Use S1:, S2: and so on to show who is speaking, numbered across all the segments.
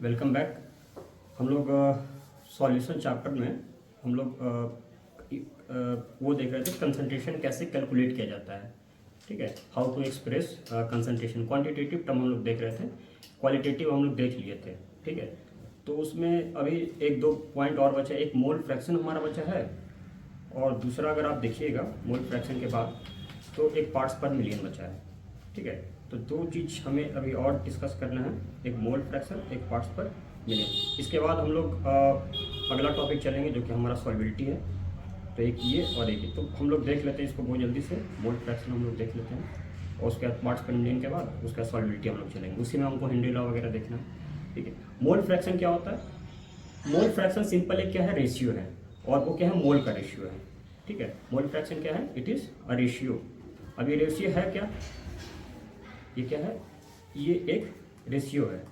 S1: Welcome back. हम लोग solution chapter में हम लोग वो देख रहे थे कंसंट्रेशन कैसे कैलकुलेट किया जाता है। ठीक है, how to express concentration. Quantitative term हम लोग देख रहे थे, क्वालिटेटिव हम लोग देख लिए थे। ठीक है, तो उसमें अभी एक दो पॉइंट और बचा। एक मोल फ्रैक्शन हमारा बचा है, और दूसरा अगर आप देखिएगा मोल फ्रैक्शन के बाद तो एक पार्ट्स पर मिलियन बचा है। ठीक है, तो दो चीज़ हमें अभी और डिस्कस करना है, एक मोल फ्रैक्शन, एक पार्ट्स पर मिलियन। इसके बाद हम लोग अगला टॉपिक चलेंगे जो कि हमारा सॉल्युबिलिटी है। तो एक ये और एक ये, तो हम लोग देख लेते हैं इसको बहुत जल्दी से। मोल फ्रैक्शन हम लोग देख लेते हैं, और उसके बाद पार्ट्स पर मिलियन के बाद उसका सॉल्युबिलिटी हम लोग चलेंगे। उसी में हमको हेनरी लॉ वगैरह देखना है। ठीक है, मोल फ्रैक्शन क्या होता है? मोल फ्रैक्शन सिंपल एक क्या है, रेशियो है, और वो क्या है, मोल का रेशियो है। ठीक है, मोल फ्रैक्शन क्या है, इट इज़ अ रेशियो। अब ये रेशियो है क्या, ये क्या है, ये एक रेशियो है।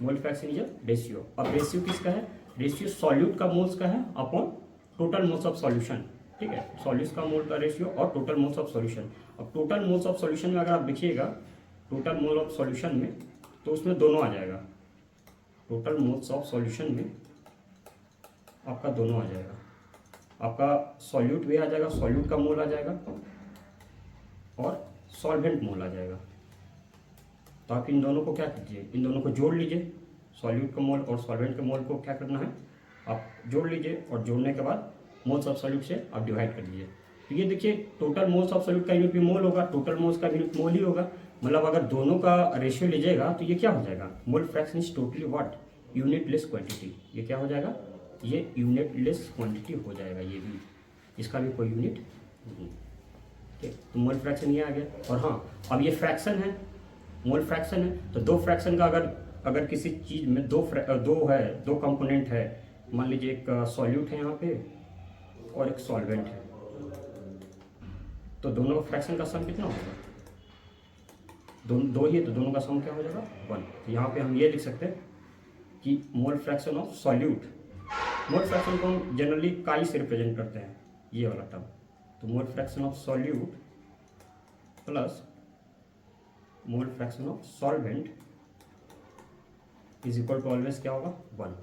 S1: Mole fraction is a ratio. अब रेशियो किसका है, रेशियो सॉल्यूट का मोल्स का है upon total moles of solution. ठीक है, सॉल्यूट का मोल का रेशियो और टोटल मोल्स ऑफ सॉल्यूशन। अब टोटल मोल्स ऑफ सॉल्यूशन में अगर आप देखिएगा, टोटल मोल ऑफ सॉल्यूशन में तो उसमें दोनों आ जाएगा। टोटल मोल्स ऑफ सॉल्यूशन में आपका दोनों आ जाएगा, आपका सॉल्यूट भी आ जाएगा, सॉल्यूट का मोल आ जाएगा, और सॉल्वेंट मोल आ जाएगा। तो आप इन दोनों को क्या कीजिए, इन दोनों को जोड़ लीजिए। सॉल्यूट का मोल और सॉल्वेंट के मोल को क्या करना है, आप जोड़ लीजिए, और जोड़ने के बाद मोल्स ऑफ सॉल्यूट से आप डिवाइड कर दीजिए। तो ये देखिए, टोटल मोल्स ऑफ सॉल्यूट का यूनिट भी मोल होगा, टोटल मोल्स का यूनिट मोल ही होगा। मतलब अगर दोनों का रेशियो लीजिएगा तो ये क्या हो जाएगा, mole fraction is totally what, unitless quantity. ये क्या हो जाएगा, ये यूनिटलेस क्वांटिटी हो जाएगा। ये भी, इसका भी कोई यूनिट नहीं। ठीक, तो मोल फ्रैक्शन ये आ गया। और हाँ, अब ये फ्रैक्शन है, मोल फ्रैक्शन है, तो दो फ्रैक्शन का अगर किसी चीज़ में दो कंपोनेंट है, मान लीजिए एक सॉल्यूट है यहाँ पे और एक सॉल्वेंट है, तो दोनों फ्रैक्शन का सम कितना होगा, दो ही है, तो दोनों का सम क्या हो जाएगा, 1। तो यहाँ पे हम ये लिख सकते हैं कि mole fraction of solute, mole fraction को हम जनरली काई से रिप्रेजेंट करते हैं, ये वाला टर्म। तो mole fraction of solute plus mole fraction of solvent is equal to always क्या होगा, 1।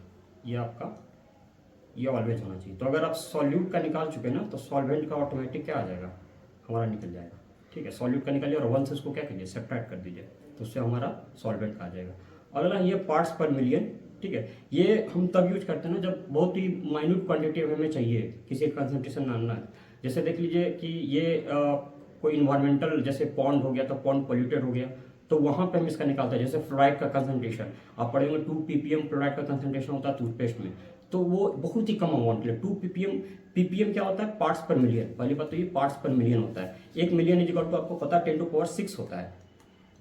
S1: ये आपका, ये ऑलवेज होना चाहिए। तो अगर आप सॉल्यूट का निकाल चुके ना, तो सॉल्वेंट का ऑटोमेटिक क्या आ जाएगा, हमारा निकल जाएगा। ठीक है, सॉल्यूट का निकालिए और 1 से उसको क्या कीजिए, सेपरेट कर दीजिए, तो उससे हमारा सॉल्वेंट का आ जाएगा। अगला ये पार्ट्स पर मिलियन। ठीक है, ये हम तब यूज करते हैं ना जब बहुत ही माइन्यूट क्वांटिटी हमें चाहिए, किसी कंसंट्रेशन जानना है। जैसे देख लीजिए कि ये कोई इन्वायरमेंटल, जैसे पॉन्ड हो गया तो पॉन्ड पोल्यूटेड हो गया, तो वहाँ पे हम इसका निकालते हैं। जैसे फ्लोराइड का कंसंट्रेशन आप पढ़ेंगे, 2 ppm फ्लोराइड का कंसंट्रेशन होता है टूथपेस्ट में, तो वो बहुत ही कम अमाउंट है। 2 ppm, ppm क्या होता है, पार्ट्स पर मिलियन। पहली बात तो ये पार्ट्स पर मिलियन होता है। 1 मिलियन इज इक्वल टू आपको पता है 10⁻⁶ होता है।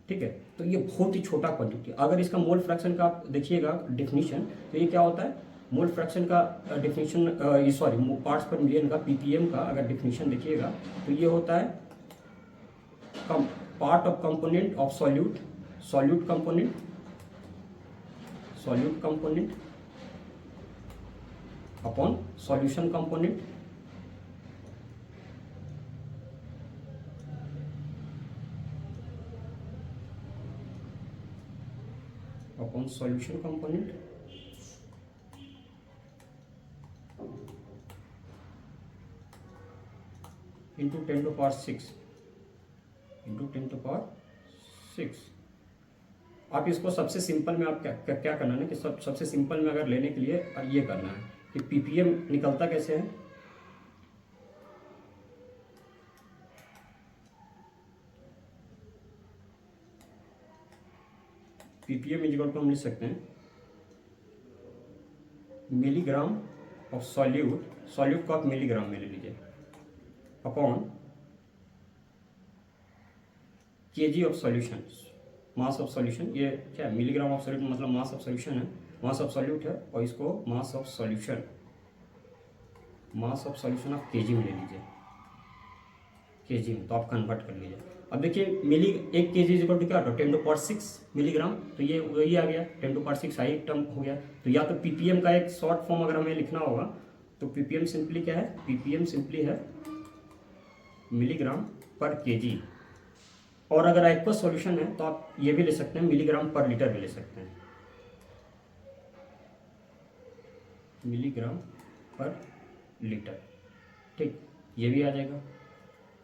S1: ठीक है, तो ये बहुत ही छोटा क्वांटिटी। अगर इसका मोल फ्रैक्शन का आप देखिएगा डेफिनेशन, तो ये क्या होता है, मोल फ्रैक्शन का डेफिनेशन, सॉरी पार्ट्स पर मिलियन का, ppm का अगर डेफिनेशन देखिएगा तो ये होता है part of component of solute, solute component upon solution component upon solution component into 10⁻⁶, into 10⁻⁶। आप इसको सबसे सिंपल में आप क्या करना है ना, कि सबसे सिंपल में अगर लेने के लिए ये करना है कि ppm निकलता कैसे है, ppm इज इक्वल टू हम लिख सकते हैं मिलीग्राम ऑफ सॉल्यूट, सॉल्यूट को आप मिलीग्राम में ले लीजिए, upon kg of solution, mass of solution. ये क्या है, मिलीग्राम ऑफ सॉल्यूट मतलब मास ऑफ सॉल्यूशन है, मास ऑफ सॉल्यूट है, और इसको मास ऑफ सॉल्यूशन आप केजी में ले लीजिए, केजी में, तो आप कन्वर्ट कर लीजिए। अब देखिए, 1 kg इज इक्वल टू क्या होता है, 10⁻⁶ मिलीग्राम। तो ये वही आ गया, 10⁻⁶ हाई टर्म हो गया। तो या तो ppm का एक शॉर्ट फॉर्म अगर हमें लिखना होगा, तो ppm सिंपली क्या है, ppm सिंपली है मिलीग्राम पर केजी। और अगर एक्वस सॉल्यूशन है तो आप ये भी ले सकते हैं, मिलीग्राम पर लीटर भी ले सकते हैं। मिलीग्राम पर लीटर। ठीक, ये भी आ जाएगा।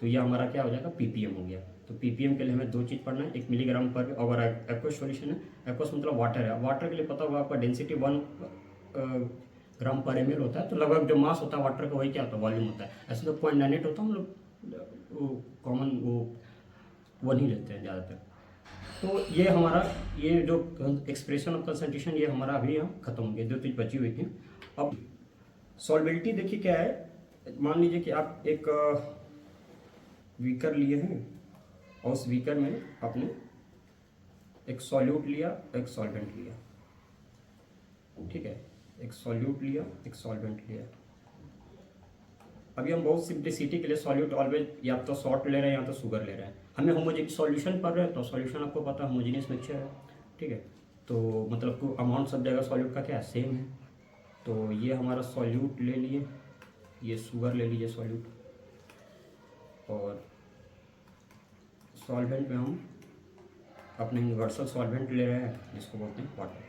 S1: तो ये हमारा क्या हो जाएगा, पीपीएम हो गया। तो पीपीएम के लिए हमें दो चीज़ पढ़ना है, एक मिलीग्राम पर, और एक्वस सॉल्यूशन है, एक्वस मतलब वाटर है। वाटर के लिए पता होगा आपका डेंसिटी 1 ग्राम पर ml होता है। तो लगभग जो मास होता है वाटर का वही क्या होता है, वॉल्यूम होता है। ऐसे तो 0.98 होता है, हम लोग कॉमन वो नहीं लेते हैं ज़्यादातर। तो ये हमारा ये जो एक्सप्रेशन ऑफ कंसंट्रेशन ये हमारा अभी यहाँ खत्म हो गया, दो चीज़ बची हुई थी। अब सॉल्बिलिटी देखिए क्या है, मान लीजिए कि आप एक बीकर लिए हैं और उस बीकर में आपने एक सॉल्यूट लिया, एक सॉल्वेंट लिया। ठीक है, एक सॉल्यूट लिया, एक सॉल्वेंट लिया। अभी हम बहुत सिंप्लिसिटी के लिए सॉल्यूट ऑलवेज या तो सॉल्ट ले रहे हैं या तो शुगर ले रहे हैं। हमें होमोजेनियस सॉल्यूशन पढ़ रहे हैं तो सॉल्यूशन आपको पता है होमोजेनियस मिक्सचर है। ठीक है, तो मतलब अमाउंट सब जगह सॉल्यूट का क्या है, सेम है। तो ये हमारा सॉल्यूट ले लिए, ये शुगर ले लीजिए सॉल्यूट, और सॉल्वेंट में हम अपने यूनिवर्सल सॉल्वेंट ले रहे हैं जिसको बोलते हैं वाटर।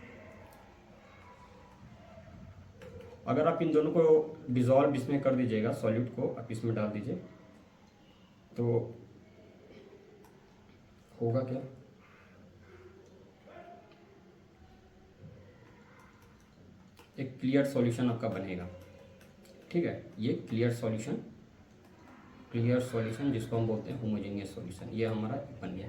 S1: अगर आप इन दोनों को डिज़ोल्व इसमें कर दीजिएगा, सॉल्यूट को आप इसमें डाल दीजिए, तो होगा क्या, एक क्लियर सॉल्यूशन आपका बनेगा। ठीक है, ये क्लियर सॉल्यूशन जिसको हम बोलते हैं होमोजेनियस सॉल्यूशन, ये हमारा बन गया।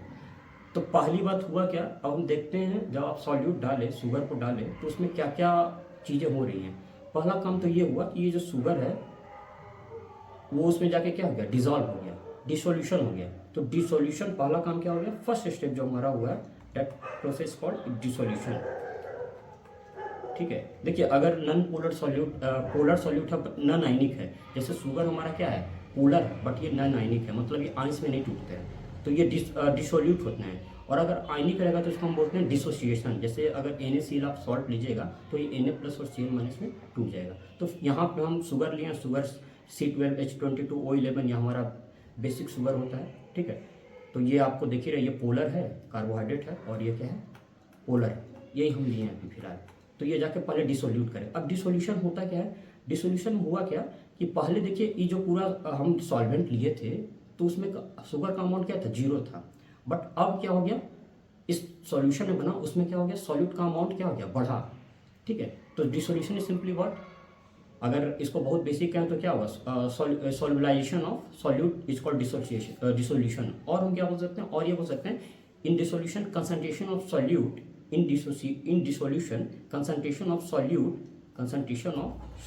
S1: तो पहली बात हुआ क्या, अब हम देखते हैं जब आप सॉल्यूट डालें, शुगर को डालें, तो उसमें क्या क्या चीज़ें हो रही हैं। पहला काम तो ये हुआ कि ये जो शुगर है वो उसमें जाके क्या हो गया, डिसॉल्व हो गया, डिसोल्यूशन हो गया। तो डिसोल्यूशन पहला काम क्या हो गया, फर्स्ट स्टेप जो हमारा हुआ है, दैट प्रोसेस कॉल्ड डिसोल्यूशन। ठीक है, देखिए अगर non polar solute polar solute है, नॉन आयनिक है, जैसे शुगर हमारा क्या है, पोलर है बट ये नॉन आयनिक है, मतलब ये आयंस में नहीं टूटते हैं, तो ये डिसोल्यूट होते हैं। और अगर आयनिक रहेगा तो इसको हम बोलते हैं डिसोसिएशन। जैसे अगर NaCl आप सॉल्ट लीजिएगा तो ये Na+ और Cl- में टूट जाएगा। तो यहाँ पे हम शुगर लिए, शुगर C12H22O11, ये हमारा बेसिक शुगर होता है। ठीक है, तो ये आपको देख ही रहे, ये पोलर है, कार्बोहाइड्रेट है, और ये क्या है, पोलर है, यही हम लिए हैं अभी फिलहाल। तो ये जाके पहले डिसोल्यूट करें। अब डिसोल्यूशन होता क्या है, डिसोल्यूशन हुआ क्या कि पहले देखिए ये जो पूरा हम सॉल्वेंट लिए थे तो उसमें शुगर का अमाउंट क्या था, 0 था। बट अब क्या हो गया, इस सॉल्यूशन में बना उसमें क्या हो गया, सॉल्यूट का अमाउंट क्या हो गया, बढ़ा। ठीक है, तो डिसोल्यूशन इज सिंपली व्हाट, अगर इसको बहुत बेसिक कहें तो क्या होगा, solubilization of solute is called dissolution. और हम क्या बोल सकते हैं, और ये बोल सकते हैं, in dissolution concentration of solute, in dissolution concentration of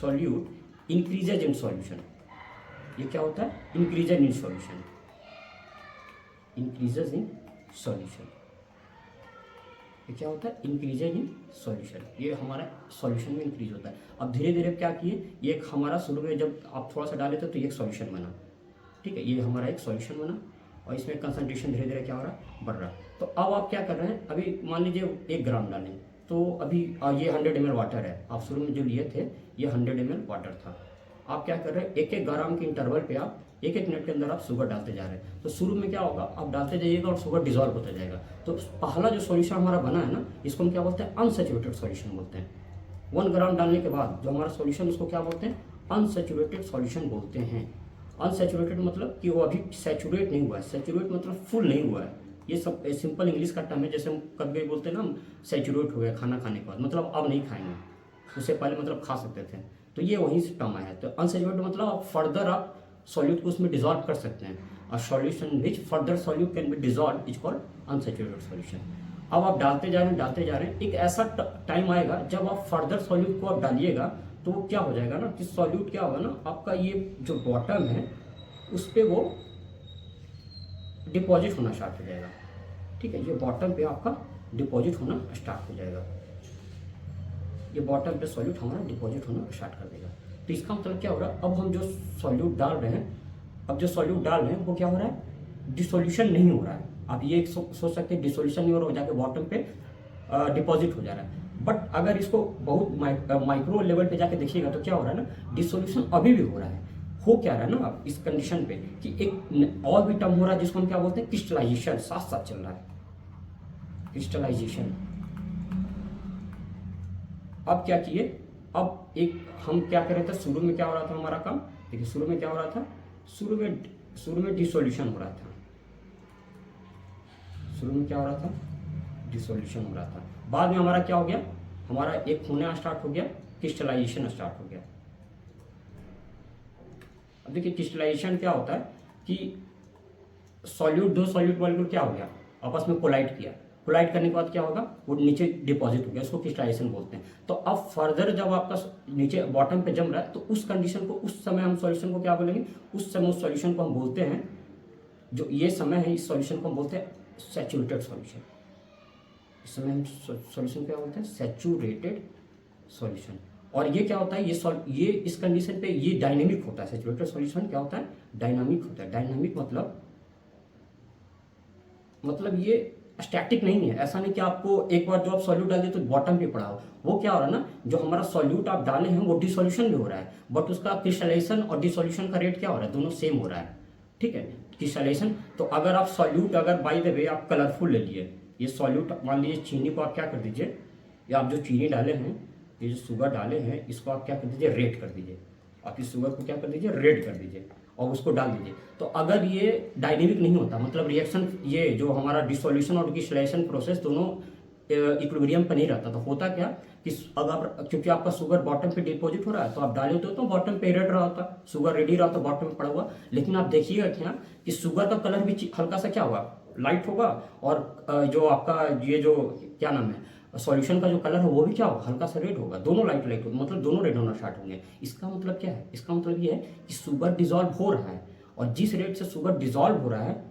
S1: solute increases in solution. ये क्या होता है, increases in solution, increases in solution. ये क्या होता है, इंक्रीजेज इन सॉल्यूशन, ये हमारा सॉल्यूशन में इंक्रीज होता है। अब धीरे धीरे क्या किए, ये एक हमारा शुरू में जब आप थोड़ा सा डाले थे तो ये एक सॉल्यूशन बना। ठीक है, ये हमारा एक सॉल्यूशन बना और इसमें कंसंट्रेशन धीरे धीरे क्या हो रहा है, बढ़ रहा है। तो अब आप क्या कर रहे हैं, अभी मान लीजिए 1 ग्राम डालें, तो अभी ये 100 ml वाटर है, आप शुरू में जो लिए थे ये 100 ml वाटर था। आप क्या कर रहे हैं, 1-1 ग्राम के इंटरवल पे आप 1-1 मिनट के अंदर आप शुगर डालते जा रहे हैं। तो शुरू में क्या होगा, आप डालते जाइएगा और शुगर डिजॉल्व होता जाएगा। तो पहला जो सॉल्यूशन हमारा बना है ना, इसको हम क्या बोलते हैं, अनसैचुरेटेड सॉल्यूशन बोलते हैं। 1 ग्राम डालने के बाद जो हमारा सॉल्यूशन उसको क्या बोलते हैं, अनसैचुरेटेड सॉल्यूशन बोलते हैं। अनसैचुरेटेड मतलब कि वो अभी सैचुरेट नहीं हुआ है, सैचुरेट मतलब फुल नहीं हुआ है। ये सब सिंपल इंग्लिश का टर्म है, जैसे हम कभी बोलते हैं ना, सैचुरेट हो गया खाना खाने के बाद, मतलब अब नहीं खाएंगे, उससे पहले मतलब खा सकते थे। तो ये वहीं से टर्म आया है। तो अनसैचुरेटेड मतलब आप फर्दर आप सॉल्यूट को उसमें डिजॉल्व कर सकते हैं। और solution which further solute can be dissolve is called unsaturated solution. अब आप डालते जा रहे हैं, एक ऐसा टाइम आएगा जब आप फर्दर सॉल्यूट को आप डालिएगा तो क्या हो जाएगा ना, कि सॉल्यूट क्या होगा ना, आपका ये जो बॉटम है उस पर वो डिपॉजिट होना स्टार्ट हो जाएगा। ठीक है, ये बॉटम पे आपका डिपॉजिट होना स्टार्ट हो जाएगा, ये बॉटम पे सॉल्यूट हमारा डिपॉजिट होना स्टार्ट कर देगा। तो इसका मतलब क्या हो रहा है, अब हम जो सॉल्यूट डाल रहे हैं, वो क्या हो रहा है, डिसोल्यूशन नहीं हो रहा है। आप ये सोच सकते हैं डिसोल्यूशन नहीं हो रहा, जाके बॉटम पे डिपॉजिट हो जा रहा है। बट अगर इसको बहुत माइक्रो लेवल पे जाके देखिएगा तो क्या हो रहा है ना, डिसोल्यूशन अभी भी हो रहा है। हो क्या रहा है ना, अब इस कंडीशन पे कि एक और भी टर्म हो रहा है जिसको हम क्या बोलते हैं, क्रिस्टलाइजेशन, साथ साथ चल रहा है, क्रिस्टलाइजेशन। अब क्या किए, अब एक हम क्या कर रहे थे, शुरू में क्या हो रहा था हमारा काम, देखिए शुरू में क्या हो रहा था, शुरू में डिसोल्यूशन हो रहा था, शुरू में क्या हो रहा था, डिसोल्यूशन हो रहा था। बाद में हमारा क्या हो गया, हमारा एक होना स्टार्ट हो गया, क्रिस्टलाइजेशन स्टार्ट हो गया। अब देखिए क्रिस्टलाइजेशन क्या होता है कि सॉल्यूट, दो सॉल्यूट मॉलिक्यूल क्या हो गया, आपस में कोलाइड किया, कोलाइड करने के बाद क्या होगा, वो नीचे डिपॉजिट हो गया, उसको क्रिस्टलाइजेशन बोलते हैं। तो अब फर्दर जब आपका नीचे बॉटम पे जम रहा है, तो उस कंडीशन को, उस समय हम सॉल्यूशन को क्या बोलेंगे, उस समय उस सॉल्यूशन को हम बोलते हैं, जो ये समय है इस सॉल्यूशन को हम बोलते हैं सैचुरेटेड सॉल्यूशन। इस समय हम सॉल्यूशन क्या बोलते हैं, सैचुरेटेड सॉल्यूशन। और ये क्या होता है, ये इस कंडीशन पे ये डायनेमिक होता है। सैचुरेटेड सॉल्यूशन क्या होता है, डायनामिक होता है। डायनामिक मतलब ये स्टैटिक नहीं है। ऐसा नहीं कि आपको एक बार जो आप सॉल्यूट डाल दिए तो बॉटम पे पड़ा हो। वो क्या हो रहा है ना, जो हमारा सॉल्यूट आप डाले हैं वो डिसोल्यूशन भी हो रहा है, बट उसका क्रिस्टलाइजेशन और डिसोल्यूशन का रेट क्या हो रहा है, दोनों सेम हो रहा है। ठीक है, क्रिस्टलाइजेशन। तो अगर आप सॉल्यूट, अगर बाय द वे आप कलरफुल ले लिए, ये सॉल्यूट मान लीजिए, चीनी को आप क्या कर दीजिए, या आप जो चीनी डाले हैं, ये जो शुगर डाले हैं, इसको आप क्या कर दीजिए, रेड कर दीजिए। आप इस शुगर को क्या कर दीजिए, रेड कर दीजिए और उसको डाल दीजिए। तो अगर ये डायनेमिक नहीं होता, मतलब रिएक्शन, ये जो हमारा डिसोल्यूशन और क्रिस्टलाइजेशन प्रोसेस दोनों इक्विलिब्रियम पर नहीं रहता, तो होता क्या कि अगर, क्योंकि आपका शुगर बॉटम पे डिपॉजिट हो रहा है, तो आप डाले होते तो बॉटम पे रेड रहा होता, शुगर रेडी रहा होता, बॉटम में पड़ा हुआ। लेकिन आप देखिएगा क्या कि शुगर का कलर भी हल्का सा क्या होगा, लाइट होगा, और जो आपका ये जो क्या नाम है, सॉल्यूशन का जो कलर है वो भी क्या होगा, हल्का सा रेड होगा। दोनों लाइट लाइट होगा, मतलब दोनों रेड होना स्टार्ट होंगे। इसका मतलब क्या है, इसका मतलब ये है कि शुगर डिजॉल्व हो रहा है, और जिस रेट से शुगर डिजॉल्व हो रहा है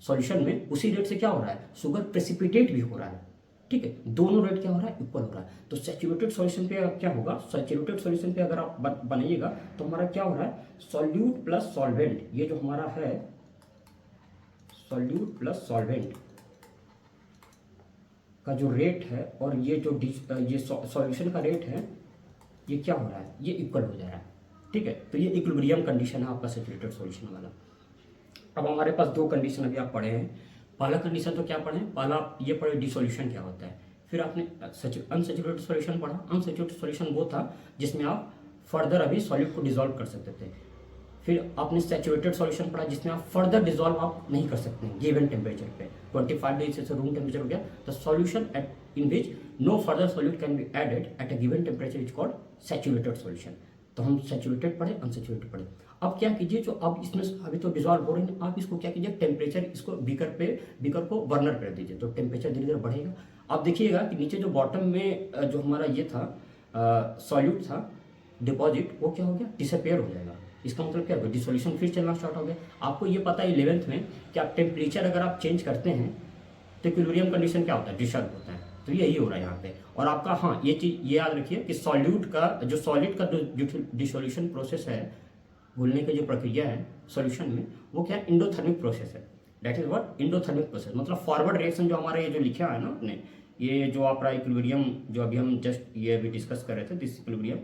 S1: सॉल्यूशन में, उसी रेट से क्या हो रहा है, शुगर प्रेसिपिटेट भी हो रहा है। ठीक है, दोनों रेट क्या हो रहा है, इक्वल हो रहा है। तो सैचुरेटेड सॉल्यूशन पे क्या होगा, सैचुरेटेड सॉल्यूशन पे अगर आप बनाइएगा तो हमारा क्या हो रहा है, सॉल्यूट प्लस सॉल्वेंट, ये जो हमारा है सॉल्यूट प्लस सॉल्वेंट का जो रेट है, और ये जो ये सॉल्यूशन का रेट है, ये क्या हो रहा है, ये इक्वल हो जा रहा है। ठीक है, तो ये इक्विलिब्रियम कंडीशन है आपका सैचुरेटेड सॉल्यूशन वाला। अब हमारे पास दो कंडीशन अभी आप पढ़े हैं। पहला कंडीशन तो क्या पढ़े, पहला आप ये पढ़े डिसोल्यूशन क्या होता है, फिर आपने अनसैचुरेटेड सॉल्यूशन पढ़ा। अनसैचुरेटेड सॉल्यूशन वो था जिसमें आप फर्दर अभी सॉल्यूट को डिसॉल्व कर सकते थे। फिर आपने सैचुरेटेड सॉल्यूशन पढ़ा जिसमें आप फर्दर डिसॉल्व आप नहीं कर सकते हैं गिवन टेम्परेचर पे। 25 डिग्री से रूम टेम्परेचर हो गया, the solution at in which no further solute can be added at a given temperature is called saturated solution. तो हम सैचुरेटेड पढ़े, अनसैचुरेटेड पढ़े। अब क्या कीजिए, जो अब इसमें अभी तो डिसॉल्व हो रहे हैं, आप इसको क्या कीजिए, टेम्परेचर, इसको बीकर को बर्नर कर दीजिए, तो टेम्परेचर धीरे धीरे बढ़ेगा। आप देखिएगा कि नीचे जो बॉटम में जो हमारा ये था सॉल्यूट था डिपॉजिट, वो क्या हो गया, डिसअपेयर हो जाएगा। इसका मतलब क्या होगा, डिसोल्यूशन फिर चलना स्टार्ट हो गया। आपको ये पता है 11th में कि आप टेम्परेचर अगर आप चेंज करते हैं तो इक्विलिब्रियम कंडीशन क्या होता है, डिस्टर्ब होता है। तो यही हो रहा है यहाँ पे। और आपका, हाँ, ये चीज़ ये याद रखिए कि सॉल्यूट का जो सॉलिड का जो डिसोल्यूशन प्रोसेस है, घुलने की जो प्रक्रिया है सॉल्यूशन में, वो क्या है, इंडोथर्मिक प्रोसेस है। That is what, endothermic process. मतलब फॉरवर्ड रिएक्शन जो हमारा ये जो लिखा है ना आपने, ये जो आपका इक्विलिब्रियम जो अभी हम जस्ट ये अभी डिस्कस कर रहे थे, दिस इक्विलिब्रियम,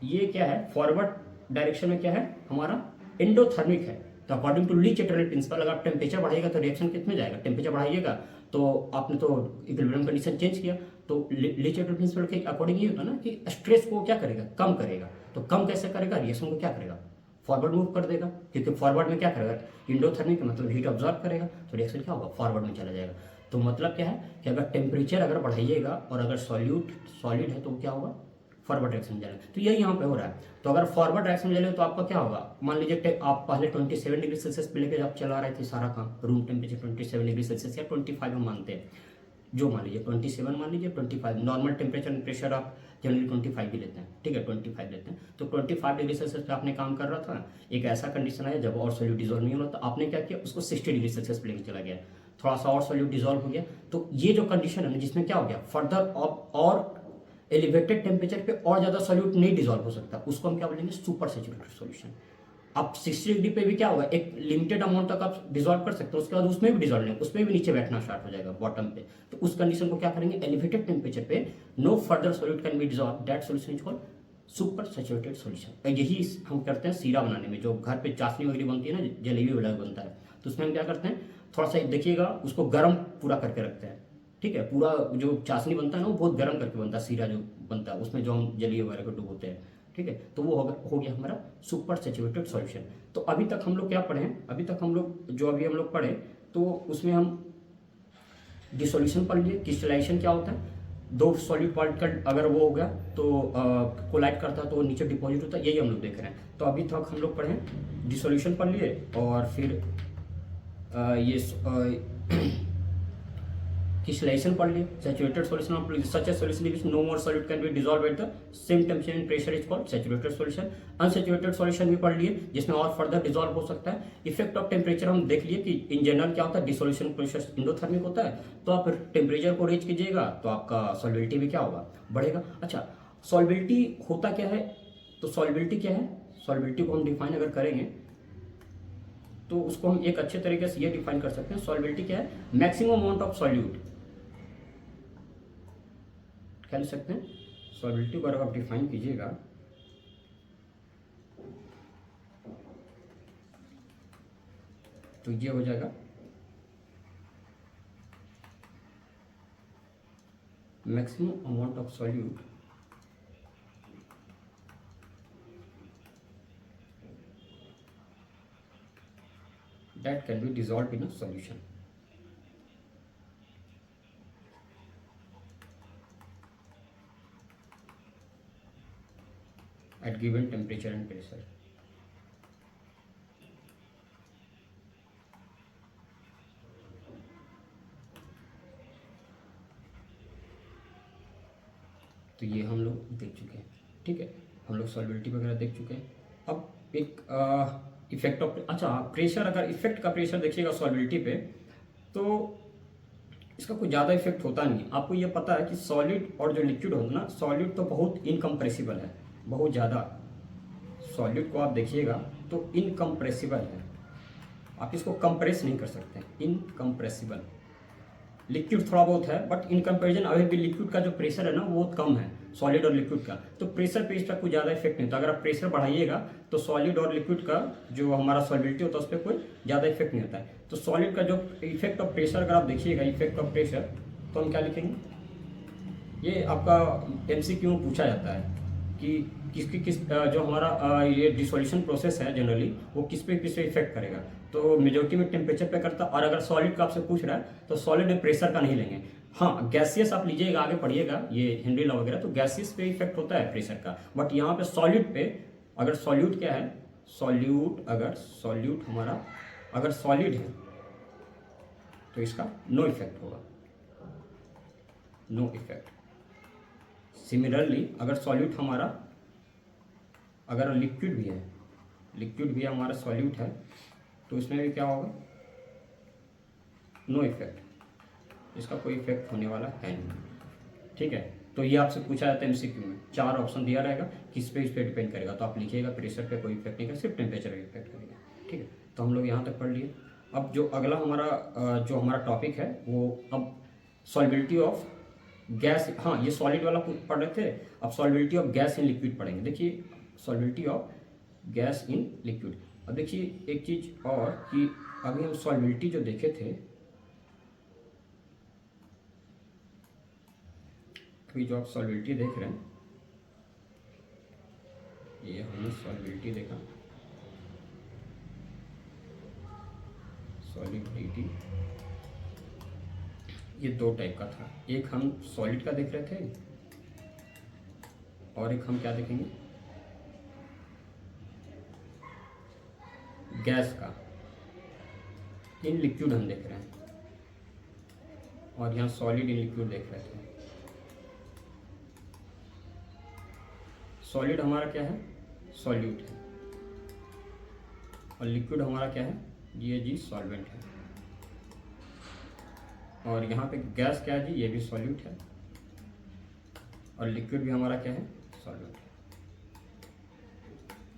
S1: ये क्या है, फॉरवर्ड डायरेक्शन में क्या है हमारा, एंडोथर्मिक है। तो अकॉर्डिंग टू ली चैटरल प्रिंसिपल, अगर आप टेम्परेचर बढ़ाइएगा तो रिएक्शन कितने जाएगा, टेम्परेचर बढ़ाइएगा तो आपने तो इक्विलिब्रियम कंडीशन चेंज किया। तो ली चैटरल प्रिंसिपल के अकॉर्डिंग ये होता है ना कि स्ट्रेस को क्या करेगा, कम करेगा। तो कम कैसे करेगा, रिएक्शन को क्या करेगा, फॉरवर्ड मूव कर देगा, क्योंकि फॉरवर्ड में क्या करेगा, इंडोथर्मिक मतलब हीट ऑब्जॉर्व करेगा, तो रिएक्शन क्या होगा, फॉरवर्ड में चला जाएगा। तो मतलब क्या है कि अगर टेम्परेचर अगर बढ़ाइएगा और अगर सॉलिड है तो क्या होगा, फॉरवर्ड डायरेक्शन जाएगा। तो यही यहाँ पे हो रहा है। तो अगर फॉरवर्ड डायरेक्शन जाएगा तो आपका क्या होगा, मान लीजिए आप पहले 27 डिग्री सेल्सियस पे लेके आप चला रहे थे सारा काम, रूम टेम्परेचर 27 डिग्री सेल्सियस या 25 हम मानते हैं, जो मान लीजिए 27 मान लीजिए, 25 नॉर्मल टेम्परेचर एंड प्रेशर आप जनरली 25 भी लेते हैं, ठीक है, 25 लेते हैं। तो 25 डिग्री सेल्सियस पे आपने काम कर रहा था, एक ऐसा कंडीशन है जब और सॉल्यूट डिजॉल्व नहीं हो रहा, तो आपने क्या किया, उसको 60 डिग्री सेल्सियस पे लेके चला गया, थोड़ा सा और सॉल्यूट डिजॉल्व हो गया। तो ये जो कंडीशन है ना, जिसमें क्या हो गया, फर्दर और एलिवेटेड टेम्परेचर पे और ज़्यादा सॉल्यूट नहीं डिजॉल्व हो सकता, उसको हम क्या बोलेंगे, सुपर सैचुरेटेड सॉल्यूशन। अब 60 डिग्री पे भी क्या होगा, एक लिमिटेड अमाउंट तक आप डिजॉल्व कर सकते हो, उसके बाद उसमें भी डिजॉल्व नहीं, उसमें भी नीचे बैठना स्टार्ट हो जाएगा बॉटम पे। तो उस कंडीशन को क्या करेंगे, एलिवेटेड टेम्परेचर पे no further solute can be dissolve, that solution is called super saturated solution. यही हम करते हैं सीरा बनाने में, जो घर पे चाशनी वगैरह बनती है ना, जलेबी वगैरह बनता है, तो उसमें हम क्या करते हैं, थोड़ा सा देखिएगा, उसको गर्म पूरा करके रखते हैं, ठीक है। पूरा जो चाशनी बनता है ना वो बहुत गर्म करके बनता है, सीरा जो बनता है उसमें जो हम जली वगैरह को डुबोते हैं, ठीक है। तो वो हो गया हमारा सुपर सैचुरेटेड सॉल्यूशन। तो अभी तक हम लोग क्या पढ़े हैं, अभी तक हम लोग जो अभी हम लोग पढ़े तो उसमें हम डिसोल्यूशन पढ़ लिए, क्रिस्टलाइजेशन क्या होता है, दो सॉलिड पार्टिकल अगर वो हो गया तो कोलाइड करता है तो वो नीचे डिपॉजिट होता है, यही हम लोग देख रहे हैं। तो अभी तक हम लोग पढ़े हैं, डिसोल्यूशन पढ़ लिए और फिर ये crystallization पढ़ लिए, saturated solution of such a solution in which no more solute can be dissolved at the same temperature and pressure is called saturated solution। unsaturated solution भी पढ़ लिए जिसमें और फर्दर डिजॉल्व हो सकता है। इफेक्ट ऑफ टेम्परेचर हम देख लिए कि इन जनरल क्या होता है, डिसोल्यूशन प्रोसेस इंडोथर्मिक होता है, तो आप टेम्परेचर को रेज कीजिएगा तो आपका सॉल्युबिलिटी भी क्या होगा, बढ़ेगा। अच्छा, सॉल्युबिलिटी होता क्या है, तो सॉल्युबिलिटी क्या है, सॉल्युबिलिटी को हम डिफाइन अगर करेंगे तो उसको हम एक अच्छे तरीके से ये डिफाइन कर सकते हैं, सॉल्युबिलिटी क्या है, मैक्सिमम अमाउंट ऑफ सॉल्यूट, क्या लिख सकते हैं, सॉल्युबिलिटी को अगर आप डिफाइन कीजिएगा तो ये हो जाएगा maximum amount of solute that can be dissolved in a solution at given temperature and pressure। तो ये हम लोग देख चुके हैं, ठीक है, हम लोग सॉल्युबिलिटी वगैरह देख चुके हैं। अब एक इफेक्ट ऑफ, अच्छा प्रेशर, अगर इफेक्ट का प्रेशर देखिएगा सॉल्युबिलिटी पे तो इसका कोई ज़्यादा इफेक्ट होता नहीं। आपको ये पता है कि सॉलिड और जो लिक्विड होता है ना, सॉलिड तो बहुत इनकम्प्रेसिबल है, बहुत ज़्यादा। सॉलिड को आप देखिएगा तो इनकम्प्रेसिबल है, आप इसको कंप्रेस नहीं कर सकते, इनकम्प्रेसिबल। लिक्विड थोड़ा बहुत है बट इन कंपेरिजन अभी भी लिक्विड का जो प्रेशर है ना वो बहुत कम है सॉलिड और लिक्विड का, तो प्रेशर पे इस पर कोई ज़्यादा इफेक्ट नहीं होता। अगर आप प्रेशर बढ़ाइएगा तो सॉलिड और लिक्विड का जो हमारा सॉलिबिलिटी होता है उस पर कोई ज़्यादा इफेक्ट नहीं होता है। तो सॉलिड का जो इफेक्ट ऑफ प्रेशर अगर आप देखिएगा, इफेक्ट ऑफ प्रेशर, तो हम क्या लिखेंगे, ये आपका MCQ में पूछा जाता है कि किस जो हमारा ये डिसोल्यूशन प्रोसेस है जनरली वो किस पे इफेक्ट करेगा, तो मेजोरिटी में टेम्परेचर पे करता है। और अगर सॉलिड का आपसे पूछ रहा है तो सॉलिड में प्रेशर का नहीं लेंगे। हाँ, गैसियस आप लीजिएगा, आगे पढ़िएगा ये हेनरी लॉ वगैरह, तो गैसियस पे इफेक्ट होता है प्रेशर का, बट यहाँ पे सॉलिड पे, अगर सॉल्यूट क्या है, सॉल्यूट, अगर सॉल्यूट हमारा अगर सॉलिड है तो इसका नो इफेक्ट होगा, नो इफेक्ट। सिमिलरली अगर सॉल्यूट हमारा, अगर लिक्विड भी है, लिक्विड भी हमारा सॉल्यूट है तो इसमें भी क्या होगा, नो इफेक्ट, इसका कोई इफेक्ट होने वाला है नहीं, ठीक है। तो ये आपसे पूछा जाता है MCQ में, 4 ऑप्शन दिया रहेगा, किस पे इस पे डिपेंड करेगा, तो आप लिखिएगा प्रेशर पे कोई इफेक्ट नहीं करेगा, सिर्फ टेम्परेचर पे इफेक्ट करेगा, ठीक है। तो हम लोग यहाँ तक पढ़ लिए। अब जो अगला हमारा जो हमारा टॉपिक है वो अब सॉल्युबिलिटी ऑफ गैस, हाँ ये सॉलिड वाला पढ़ रहे थे, अब solubility of gas in liquid पढ़ेंगे। देखिए solubility of gas in liquid. अब देखिए एक चीज़ और कि अभी हम सॉल्युबिलिटी जो देखे थे, अभी जो आप सॉल्युबिलिटी देख रहे हैं, ये हमने सॉल्युबिलिटी देखा, सॉल्युबिलिटी ये 2 टाइप का था, एक हम सॉलिड का देख रहे थे और एक हम क्या देखेंगे, गैस का, इन लिक्विड हम देख रहे हैं, और यहाँ सॉलिड इन लिक्विड देख रहे थे। सॉलिड हमारा क्या है, सॉल्यूट है, और लिक्विड हमारा क्या है, ये जी सॉल्वेंट है, और यहाँ पे गैस क्या है जी, ये भी सॉल्यूट है, और लिक्विड भी हमारा क्या है, सॉल्वेंट है।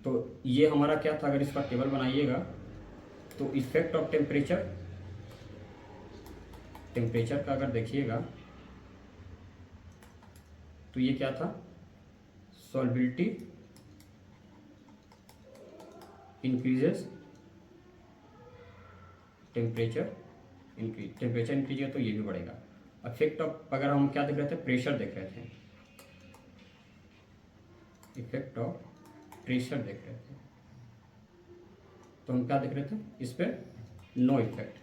S1: तो ये हमारा क्या था, अगर इसका टेबल बनाइएगा तो इफेक्ट ऑफ टेम्परेचर, टेम्परेचर का अगर देखिएगा तो ये क्या था, solubility increases, temperature increase, temperature increase है तो ये भी बढ़ेगा। इफेक्ट ऑफ, अगर हम क्या देख रहे थे, प्रेशर देख रहे थे, इफेक्ट ऑफ प्रेशर देख रहे थे, तो हम क्या देख रहे थे, इस पर नो इफेक्ट।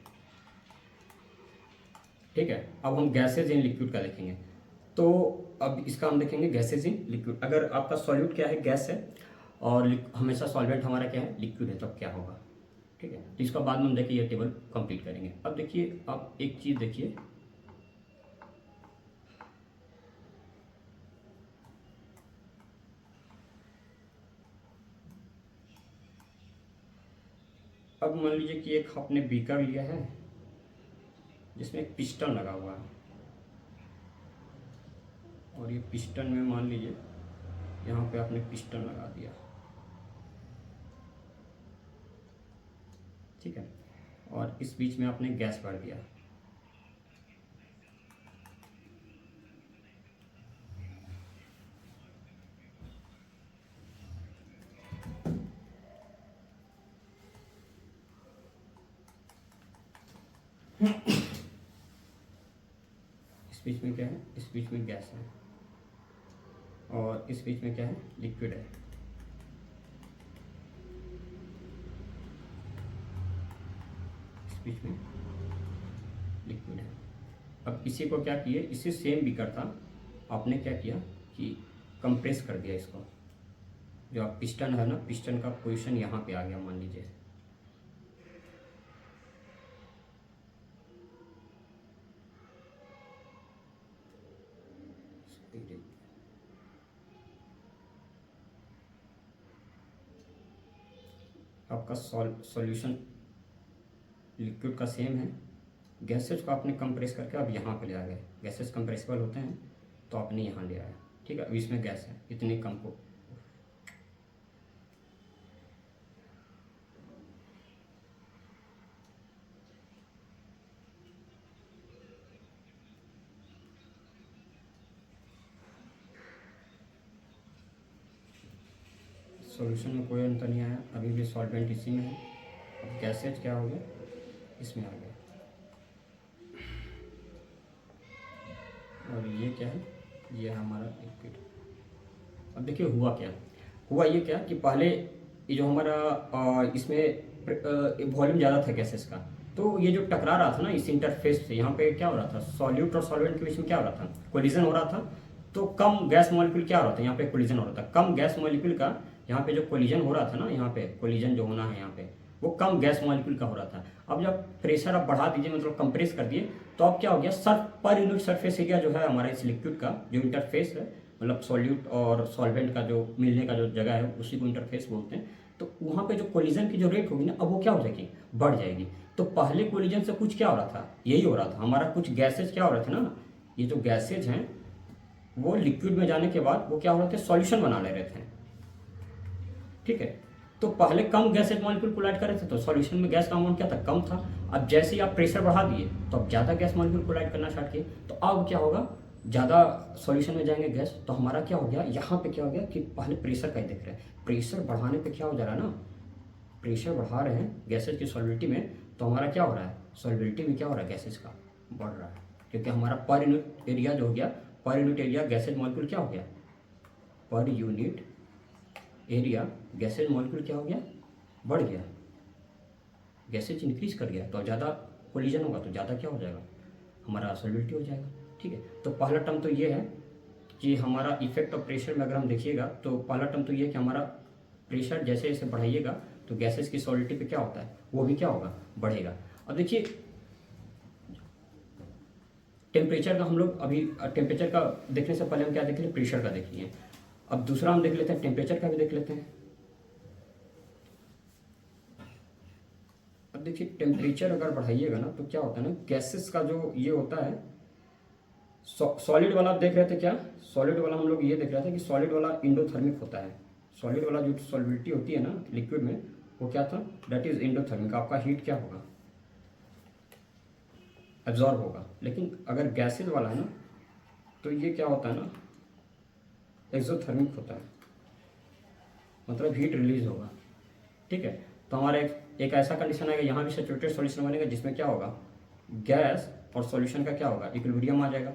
S1: ठीक है, अब हम गैसेज इन लिक्विड का देखेंगे। तो अब इसका हम देखेंगे गैसेज इन लिक्विड। अगर आपका सॉल्यूट क्या है, गैस है, और हमेशा सॉल्वेंट हमारा क्या है, लिक्विड है, तब क्या होगा। ठीक है, तो इसका बाद में हम देखिए ये टेबल कंप्लीट करेंगे। अब देखिए, आप एक चीज़ देखिए, अब मान लीजिए कि एक आपने बीकर लिया है जिसमें एक पिस्टन लगा हुआ है, और ये पिस्टन में मान लीजिए यहाँ पे आपने पिस्टन लगा दिया। ठीक है, और इस बीच में आपने गैस भर दिया। इस बीच में क्या है, इस बीच में गैस है, और इस बीच में क्या है, लिक्विड है। इस बीच में लिक्विड है। अब इसी को क्या किए, इसी सेम बीकर था, आपने क्या किया कि कंप्रेस कर दिया इसको। जो आप पिस्टन है ना, पिस्टन का पोजीशन यहाँ पे आ गया मान लीजिए। आपका सॉल्यूशन लिक्विड का सेम है। गैसेज को आपने कंप्रेस करके अब यहाँ पे ले आ गए। गैसेज कंप्रेसिबल होते हैं, तो आपने यहाँ ले आया। ठीक है, अब इसमें गैस है, इतनी कम को। सॉल्यूशन में कोई अंतर नहीं आया, अभी भी सॉल्वेंट इसी में है। अब गैसेज क्या हो गया, इसमें आ गया। और ये क्या है, ये है हमारा लिक्विड। अब देखिए हुआ क्या, हुआ ये क्या कि पहले ये जो हमारा इसमें वॉल्यूम ज़्यादा था गैसेस का, तो ये जो टकरा रहा था ना इस इंटरफेस से, यहाँ पे क्या हो रहा था, सॉल्यूट और सॉल्वेंट के बीच में क्या हो रहा था, कोलिजन हो रहा था। तो कम गैस मॉलिक्यूल क्या हो रहा था, यहाँ पे कोलिजन हो रहा था। कम गैस मॉलिक्यूल का यहाँ पे जो कोलिजन हो रहा था ना, यहाँ पे कोलिजन जो होना है यहाँ पे, वो कम गैस मॉलिक्यूल का हो रहा था। अब जब प्रेशर आप बढ़ा दीजिए, मतलब कंप्रेस कर दिए, तो अब क्या हो गया, Surf per unit surface area जो है हमारे इस लिक्विड का जो इंटरफेस है, मतलब सॉल्यूट और सॉल्वेंट का जो मिलने का जो जगह है उसी को इंटरफेस बोलते हैं। तो वहाँ पे जो कोलिजन की जो रेट होगी ना, अब वो क्या हो जाएगी, बढ़ जाएगी। तो पहले कोलिजन से कुछ क्या हो रहा था, यही हो रहा था हमारा, कुछ गैसेज क्या हो रहे थे ना, ये जो गैसेज हैं वो लिक्विड में जाने के बाद वो क्या हो रहे थे, सॉल्यूशन बना ले रहे थे। ठीक है, तो पहले कम गैसेज मॉलिक्यूल कोलाइड कर रहे थे, तो सॉल्यूशन में गैस का अमाउंट क्या था, कम था। अब जैसे ही आप प्रेशर बढ़ा दिए, तो अब ज़्यादा गैस मॉलिक्यूल कोलाइड करना स्टार्ट किए, तो अब क्या होगा, ज़्यादा सॉल्यूशन में जाएंगे गैस। तो हमारा क्या हो गया, यहाँ पे क्या हो गया कि पहले प्रेशर का ही देख रहे हैं, प्रेशर बढ़ाने पे क्या हो जा रहा है ना, प्रेशर बढ़ा रहे हैं गैसेज की सॉल्विलिटी में, तो हमारा क्या हो रहा है, सॉल्विलिटी में क्या हो रहा है, गैसेज का बढ़ रहा है। क्योंकि हमारा पर यूनिट एरिया जो हो गया, per unit area gases molecule क्या हो गया, per unit area gases molecule क्या हो गया, बढ़ गया। गैसेज इंक्रीज कर गया, तो ज़्यादा कोलिजन होगा, तो ज़्यादा क्या हो जाएगा, हमारा सॉल्विलिटी हो जाएगा। ठीक है, तो पहला टर्म तो ये है कि हमारा इफेक्ट ऑफ प्रेशर में अगर हम देखिएगा, तो पहला टर्म तो ये है कि हमारा प्रेशर जैसे जैसे बढ़ाइएगा, तो गैसेज की सॉलिडिटी पे क्या होता है, वो भी क्या होगा, बढ़ेगा। अब देखिए टेम्परेचर का, हम लोग अभी टेम्परेचर का देखने से पहले हम क्या देख लें, प्रेशर का देख लिए। अब दूसरा हम देख लेते हैं, टेम्परेचर का भी देख लेते हैं। अब देखिए टेम्परेचर अगर बढ़ाइएगा ना, तो क्या होता है ना, गैसेस का जो ये होता है, सॉलिड वाला आप देख रहे थे क्या, सॉलिड वाला हम लोग ये देख रहे थे कि सॉलिड वाला इंडोथर्मिक होता है। सॉलिड वाला जो सॉलिबिलिटी होती है ना लिक्विड में, वो क्या था, दैट इज इंडोथर्मिक। आपका हीट क्या होगा, एब्जॉर्ब होगा। लेकिन अगर गैसेज वाला है ना, तो ये क्या होता है ना, एक्सोथर्मिक होता है, मतलब हीट रिलीज होगा। ठीक है, तो हमारा एक ऐसा कंडीशन आएगा, यहाँ भी सैचुरेटेड सॉल्यूशन बनेगा जिसमें क्या होगा, गैस और सॉल्यूशन का क्या होगा, इक्विलिब्रियम आ जाएगा।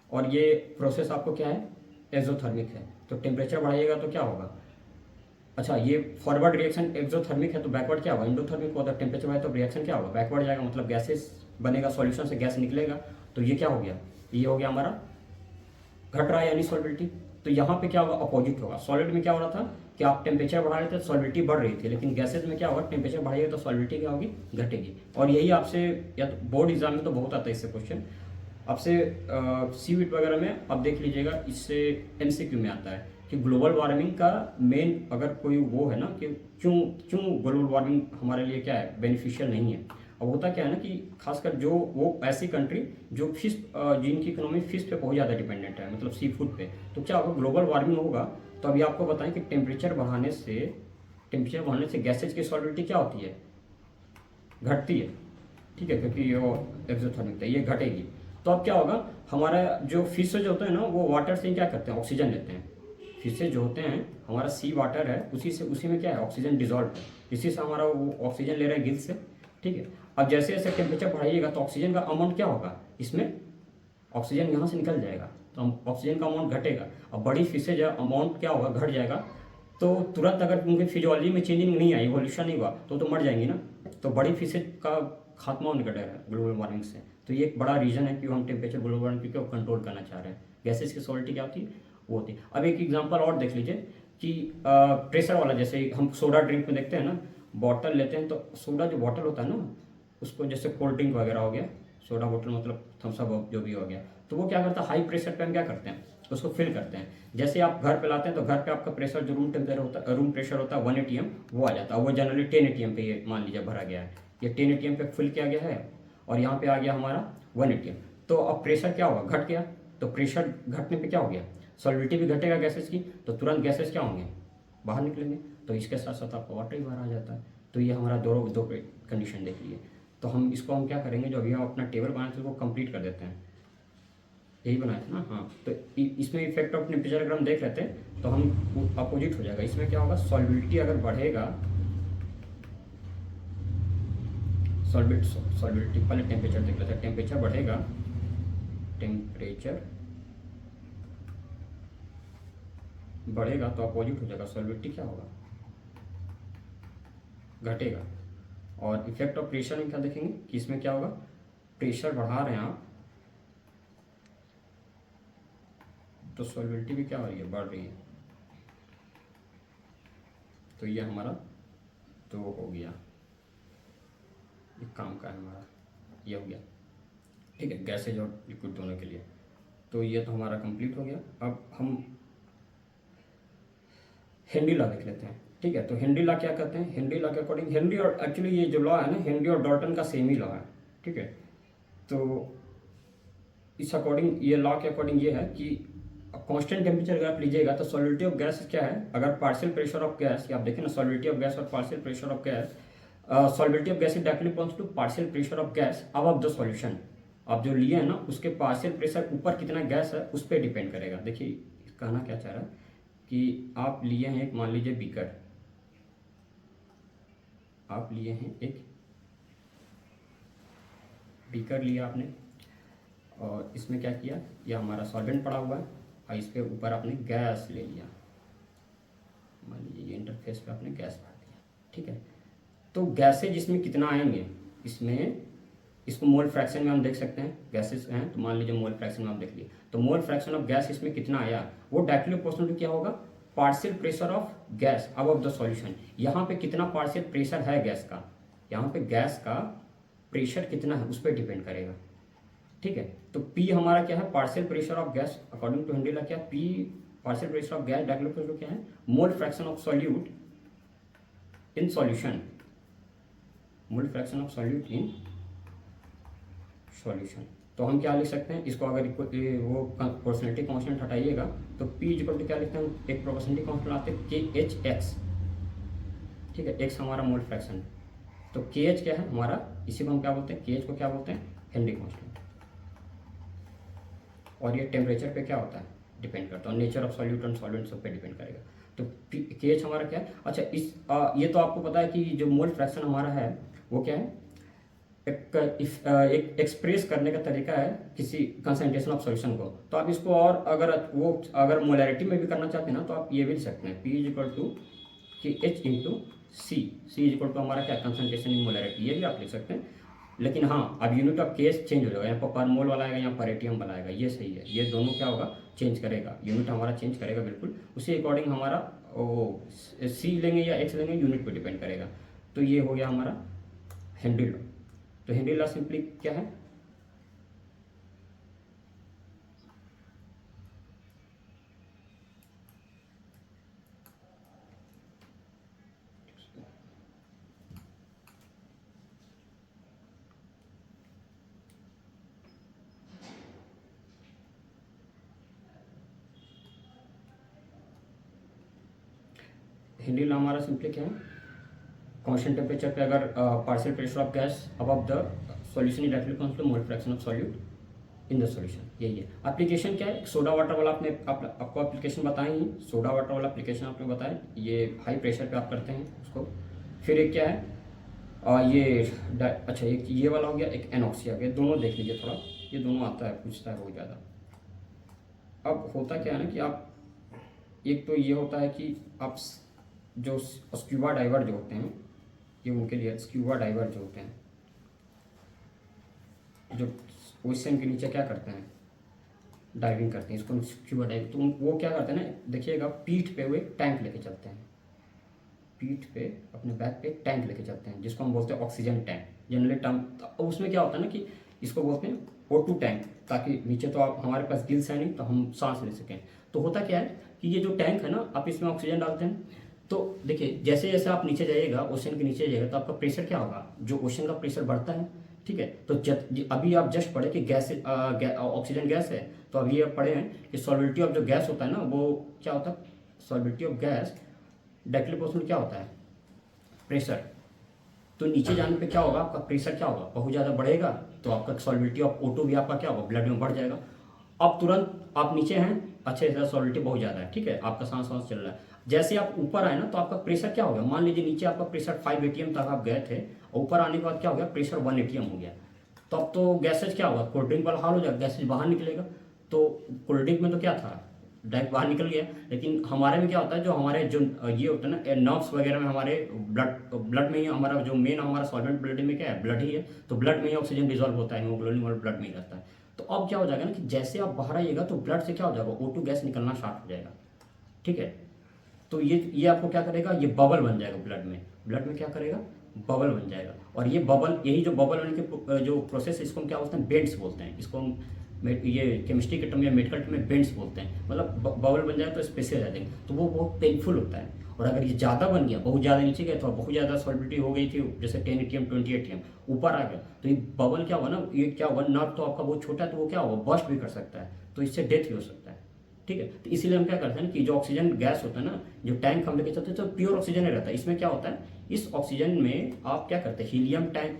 S1: और ये प्रोसेस आपको क्या है, एक्सोथर्मिक है। तो टेम्परेचर बढ़ाइएगा तो क्या होगा, अच्छा ये फॉरवर्ड रिएक्शन एक्सोथर्मिक है तो बैकवर्ड क्या होगा, इंडोथर्मिक होगा। टेम्परेचर बढ़ाए तो रिएक्शन क्या होगा, बैकवर्ड जाएगा, मतलब गैसेस बनेगा, सॉल्यूशन से गैस निकलेगा। तो ये क्या हो गया, ये हो गया हमारा घट रहा है यानी सॉल्बिलिटी। तो यहाँ पे क्या होगा, अपोजिट होगा। सॉलिड में क्या हो रहा था कि आप टेम्परेचर बढ़ा रहे थे, सॉल्बिलिटी बढ़ रही थी, लेकिन गैसेज में क्या होगा, टेम्परेचर बढ़ाइएगा तो सॉल्बिलिटी क्या होगी, घटेगी। और यही आपसे या तो बोर्ड एग्जाम में तो बहुत आता है इससे क्वेश्चन, आपसे सीविट वगैरह में आप देख लीजिएगा, इससे एमसीक्यू में आता है कि ग्लोबल वार्मिंग का मेन अगर कोई वो है ना कि क्यों क्यों ग्लोबल वार्मिंग हमारे लिए क्या है, बेनिफिशियल नहीं है। अब होता क्या है ना कि खासकर जो वो ऐसी कंट्री जो फिश, जिनकी इकोनॉमी फिश पे बहुत ज़्यादा डिपेंडेंट है, मतलब सी फूड पे, तो क्या होगा, ग्लोबल वार्मिंग होगा। तो अभी आपको बताएं कि टेम्परेचर बढ़ाने से गैसेज की सॉल्बिलिटी क्या होती है, घटती है, ठीक है, क्योंकि वो एक्सोथर्मिक है, ये घटेगी। तो अब क्या होगा, हमारा जो फिशेज होते हैं ना, वो वाटर से क्या करते हैं, ऑक्सीजन लेते हैं। फिशेज जो होते हैं, हमारा सी वाटर है, उसी में क्या है, ऑक्सीजन डिजॉल्व है, इसी से हमारा वो ऑक्सीजन ले रहा है गिल से, ठीक है। अब जैसे जैसे टेम्परेचर बढ़ाइएगा तो ऑक्सीजन का अमाउंट क्या होगा, इसमें ऑक्सीजन यहाँ से निकल जाएगा, तो ऑक्सीजन का अमाउंट घटेगा। अब बड़ी फिशेज है, अमाउंट क्या होगा, घट जाएगा। तो तुरंत अगर उनकी फिजियोलॉजी में चेंजिंग नहीं आई, इवोल्यूशन नहीं हुआ, तो मर जाएंगी ना। तो बड़ी फिशेज का खात्मा होने घटेगा ग्लोबल वार्मिंग से। तो ये एक बड़ा रीज़न है कि हम टेम्परेचर ग्लोबल वार्मिंग को कंट्रोल करना चाह रहे हैं। गैसेज की सॉल्बिलिटी क्या होती है, वो होती है। अब एक एग्जांपल और देख लीजिए कि प्रेशर वाला, जैसे हम सोडा ड्रिंक में देखते हैं ना, बॉटल लेते हैं तो सोडा जो बॉटल होता है ना, उसको जैसे कोल्ड ड्रिंक वगैरह हो गया, सोडा बोतल मतलब थम्सअप जो भी हो गया, तो वो क्या करता है, हाई प्रेशर पे हम क्या करते हैं, उसको फिल करते हैं। जैसे आप घर पे लाते हैं तो घर पे आपका प्रेशर जो रूम प्रेशर होता है 1 ATM, वो आ जाता है। वो जनरली 10 ATM पे ये मान लीजिए भरा गया है, ये 10 ATM पे फिल किया गया है, और यहाँ पे आ गया हमारा 1 ATM। तो अब प्रेशर क्या होगा, घट गया। तो प्रेशर घटने पे क्या हो गया, सॉल्बिलिटी भी घटेगा गैसेज की, तो तुरंत गैसेज क्या होंगे, बाहर निकलेंगे। तो इसके साथ साथ आपका वाटर ही बाहर आ जाता है। तो ये हमारा दो कंडीशन देख लिए। तो हम इसको हम क्या करेंगे, जो अभी हम अपना टेबल बनाए थे वो कंप्लीट कर देते हैं, यही बनाया था ना, हाँ। तो इसमें इफेक्ट ऑफ टेम्परेचर अगर हम देख लेते हैं तो हम अपोजिट हो जाएगा। इसमें क्या होगा, सॉल्बिलिटी अगर बढ़ेगा, सॉल्बिलिटी पहले टेम्परेचर देख लेते हैं, टेम्परेचर बढ़ेगा, टेम्परेचर बढ़ेगा तो अपोजिट हो जाएगा, सॉल्बिलिटी क्या होगा, घटेगा। और इफेक्ट ऑफ प्रेशर में क्या देखेंगे कि इसमें क्या होगा, प्रेशर बढ़ा रहे हैं आप तो सॉल्बिलिटी भी क्या हो रही है, बढ़ रही है। तो ये हमारा तो हो गया, एक काम का है हमारा, ये हो गया, ठीक है, गैसेज और लिक्विड दोनों के लिए। तो ये तो हमारा कंप्लीट हो गया। अब हम हेनरी लॉ देख लेते हैं, ठीक है। तो हेनरी लॉ क्या कहते हैं, हेनरी लॉ के अकॉर्डिंग, हेनरी और एक्चुअली ये जो लॉ है ना, हेनरी और डॉल्टन का सेम ही लॉ है, ठीक है। तो इस अकॉर्डिंग, ये लॉ के अकॉर्डिंग ये है कि कांस्टेंट टेम्परेचर अगर आप लीजिएगा तो सॉल्बिलिटी ऑफ गैस क्या है, अगर पार्शियल प्रेशर ऑफ गैस, आप देखें ना, सॉल्बिलिटी ऑफ गैस और partial pressure of gas, solubility of gas is directly proportional to partial pressure of gas above the solution. आप जो लिए हैं ना, उसके पार्शियल प्रेशर ऊपर कितना गैस है उस पर डिपेंड करेगा। देखिए कहना क्या चाह रहा है कि आप लिए हैं एक, मान लीजिए बीकर, आप लिए हैं एक बीकर लिया आपने, और इसमें क्या किया, यह हमारा सॉल्वेंट पड़ा हुआ है, और इसके ऊपर आपने गैस ले लिया, मान लीजिए ये इंटरफेस पे आपने गैस भर दिया, ठीक है। तो गैसेज इसमें कितना आएंगे, इसमें इसको मोल फ्रैक्शन में हम देख सकते हैं, गैसेज हैं तो मान लीजिए मोल फ्रैक्शन में आप देख लिए, तो मोल फ्रैक्शन ऑफ गैस इसमें कितना आया, वो डायरेक्टली प्रोपोर्शनल टू क्या होगा, partial pressure of gas above the solution. यहाँ पे कितना पार्शियल प्रेशर है गैस का, यहाँ पे गैस का प्रेशर कितना है उस पर डिपेंड करेगा, ठीक है। तो P हमारा क्या है, partial pressure of gas, according to Henry law क्या, P partial pressure of gas directly proportional क्या है, mole fraction of solute in solution, mole fraction of solute in solution. तो हम क्या लिख सकते हैं इसको, अगर वो प्रोपोर्शनलिटी कांस्टेंट हटाइएगा तो P इक्वल टू क्या लिखते हैं, एक प्रोपोर्शनलिटी कांस्टेंट आते हैं KHX, ठीक है, x हमारा मोल फ्रैक्शन। तो KH क्या है हमारा, इसी को हम क्या बोलते हैं, KH को क्या बोलते हैं, हेनरी कांस्टेंट। और ये टेम्परेचर पे क्या होता है, डिपेंड करता है, nature of solute and solvent सब पे डिपेंड करेगा। तो KH हमारा क्या है, अच्छा ये तो आपको पता है कि जो मोल फ्रैक्शन हमारा है वो क्या है, एक एक्सप्रेस करने का तरीका है किसी कंसंट्रेशन ऑफ सॉल्यूशन को। तो आप इसको और अगर मोलैरिटी में भी करना चाहते हैं ना, तो आप ये भी लिख सकते हैं, P इज इक्वल टू कि H into C, C is equal to हमारा क्या, कंसंट्रेशन इन मोलैरिटी, ये भी आप लिख सकते हैं। लेकिन हाँ, अब यूनिट ऑफ केस चेंज हो जाएगा, यहाँ पर मोल वाला आएगा, यहाँ पर एटीएम वाला आएगा, ये सही है। ये दोनों क्या होगा, चेंज करेगा, यूनिट हमारा चेंज करेगा बिल्कुल। उसी अकॉर्डिंग हमारा वो सी लेंगे या एक्स लेंगे, यूनिट पर डिपेंड करेगा। तो ये हो गया हमारा हेनरी लॉ। तो हेनरी लॉ सिंपली क्या है, हेनरी लॉ हमारा सिंपली क्या है, कांस्टेंट टेम्परेचर पे अगर partial pressure of gas above the solution is directly cons to mole fraction of solute in the solution, यही है। एप्लीकेशन क्या है, सोडा वाटर वाला आपको एप्लीकेशन बताए ही, सोडा वाटर वाला एप्लीकेशन आपने बताया, ये हाई प्रेशर पे आप करते हैं उसको। फिर एक क्या है, अच्छा एक ये वाला हो गया, एक एनॉक्सी आ गया, दोनों देख लीजिए थोड़ा, ये दोनों आता है, पूछता है बहुत ज़्यादा। अब होता क्या है ना कि आप, एक तो ये होता है कि आप जो स्क्यूबा डाइवर जो होते हैं, ये उनके लिए स्क्यूबा डाइवर जो होते हैं, जो ओशन के नीचे क्या करते हैं, डाइविंग करते हैं, इसको स्क्यूबा डाइव। तो वो क्या करते हैं ना, देखिएगा पीठ पे वो एक टैंक लेके चलते हैं, पीठ पे अपने बैक पे एक टैंक लेके चलते हैं, जिसको हम बोलते हैं ऑक्सीजन टैंक जनरली टर्म। तो उसमें क्या होता है ना कि इसको बोलते हैं O2 टैंक, ताकि नीचे तो आप, हमारे पास गिल्स है नहीं तो हम सांस ले सकें। तो होता क्या है कि ये जो टैंक है ना, आप इसमें ऑक्सीजन डालते हैं, तो देखिए जैसे जैसे आप नीचे जाइएगा, ओशन के नीचे जाइएगा, तो आपका प्रेशर क्या होगा, जो ओशन का प्रेशर बढ़ता है, ठीक है। तो अभी आप जस्ट पढ़े कि गैस ऑक्सीजन गैस है, तो अभी आप पढ़े हैं कि सॉल्बिलिटी ऑफ जो गैस होता है ना, वो क्या होता है, सॉल्बिलिटी ऑफ गैस डायरेक्टली प्रोपोर्शनल क्या होता है, प्रेशर। तो नीचे जाने पे क्या होगा, आपका प्रेशर क्या होगा, बहुत ज़्यादा बढ़ेगा, तो आपका सॉल्बिलिटी ऑफ O2 भी आपका क्या होगा, ब्लड में बढ़ जाएगा। अब तुरंत आप नीचे हैं, अच्छे से सॉल्बिलिटी बहुत ज़्यादा है, ठीक है, आपका सांस वांस चल रहा है। जैसे आप ऊपर आए ना, तो आपका प्रेशर क्या हो गया, मान लीजिए नीचे आपका प्रेशर 5 ATM तक आप गए थे, और ऊपर आने के बाद क्या हो गया, प्रेशर 1 ATM हो गया। तो अब तो गैसेज क्या होगा, कोल्ड ड्रिंक वाला हाल हो जाएगा, गैसेज बाहर निकलेगा। तो कोल्ड ड्रिंक में तो क्या था, डायरेक्ट बाहर निकल गया। लेकिन हमारे में क्या होता है, जो हमारे जो ये होता है ना नर्व्स वगैरह में, हमारे ब्लड में ही हमारा जो मेन हमारा सॉल्वेंट ब्लड में क्या है, ब्लड ही है। तो ब्लड में ही ऑक्सीजन डिजॉल्व होता है, हीमोग्लोबिन और ब्लड में ही रहता है। तो अब क्या हो जाएगा ना कि जैसे आप बाहर आइएगा, तो ब्लड से क्या हो जाएगा, O2 गैस निकलना स्टार्ट हो जाएगा, ठीक है। तो ये आपको क्या करेगा, ये बबल बन जाएगा ब्लड में क्या करेगा, बबल बन जाएगा। और ये बबल, यही जो बबल बनने के जो प्रोसेस है, इसको हम क्या बोलते हैं, बेंड्स बोलते हैं। इसको हम ये केमिस्ट्री के टर्म या मेडिकल टर्म में बेंड्स बोलते हैं। मतलब बबल बन जाए तो स्पेशल आ जाएंगे, तो वो बहुत पेनफुल होता है। और अगर ये ज़्यादा बन गया, बहुत ज़्यादा नीचे गया, तो बहुत ज़्यादा सॉल्बिलिटी हो गई थी, जैसे 10 ATM 20 ATM ऊपर आ गया, तो ये बबल क्या हुआ ना, ये क्या हुआ, नर्व तो आपका बहुत छोटा है, तो वो क्या होगा, बस्ट भी कर सकता है, तो इससे डेथ भी हो सकता है, ठीक है। तो इसीलिए हम क्या करते हैं ना कि जो ऑक्सीजन गैस होता है ना, जो टैंक हम लेके चलते हैं, तो प्योर ऑक्सीजन ही रहता है। इसमें क्या होता है, इस ऑक्सीजन में आप क्या करते हैं,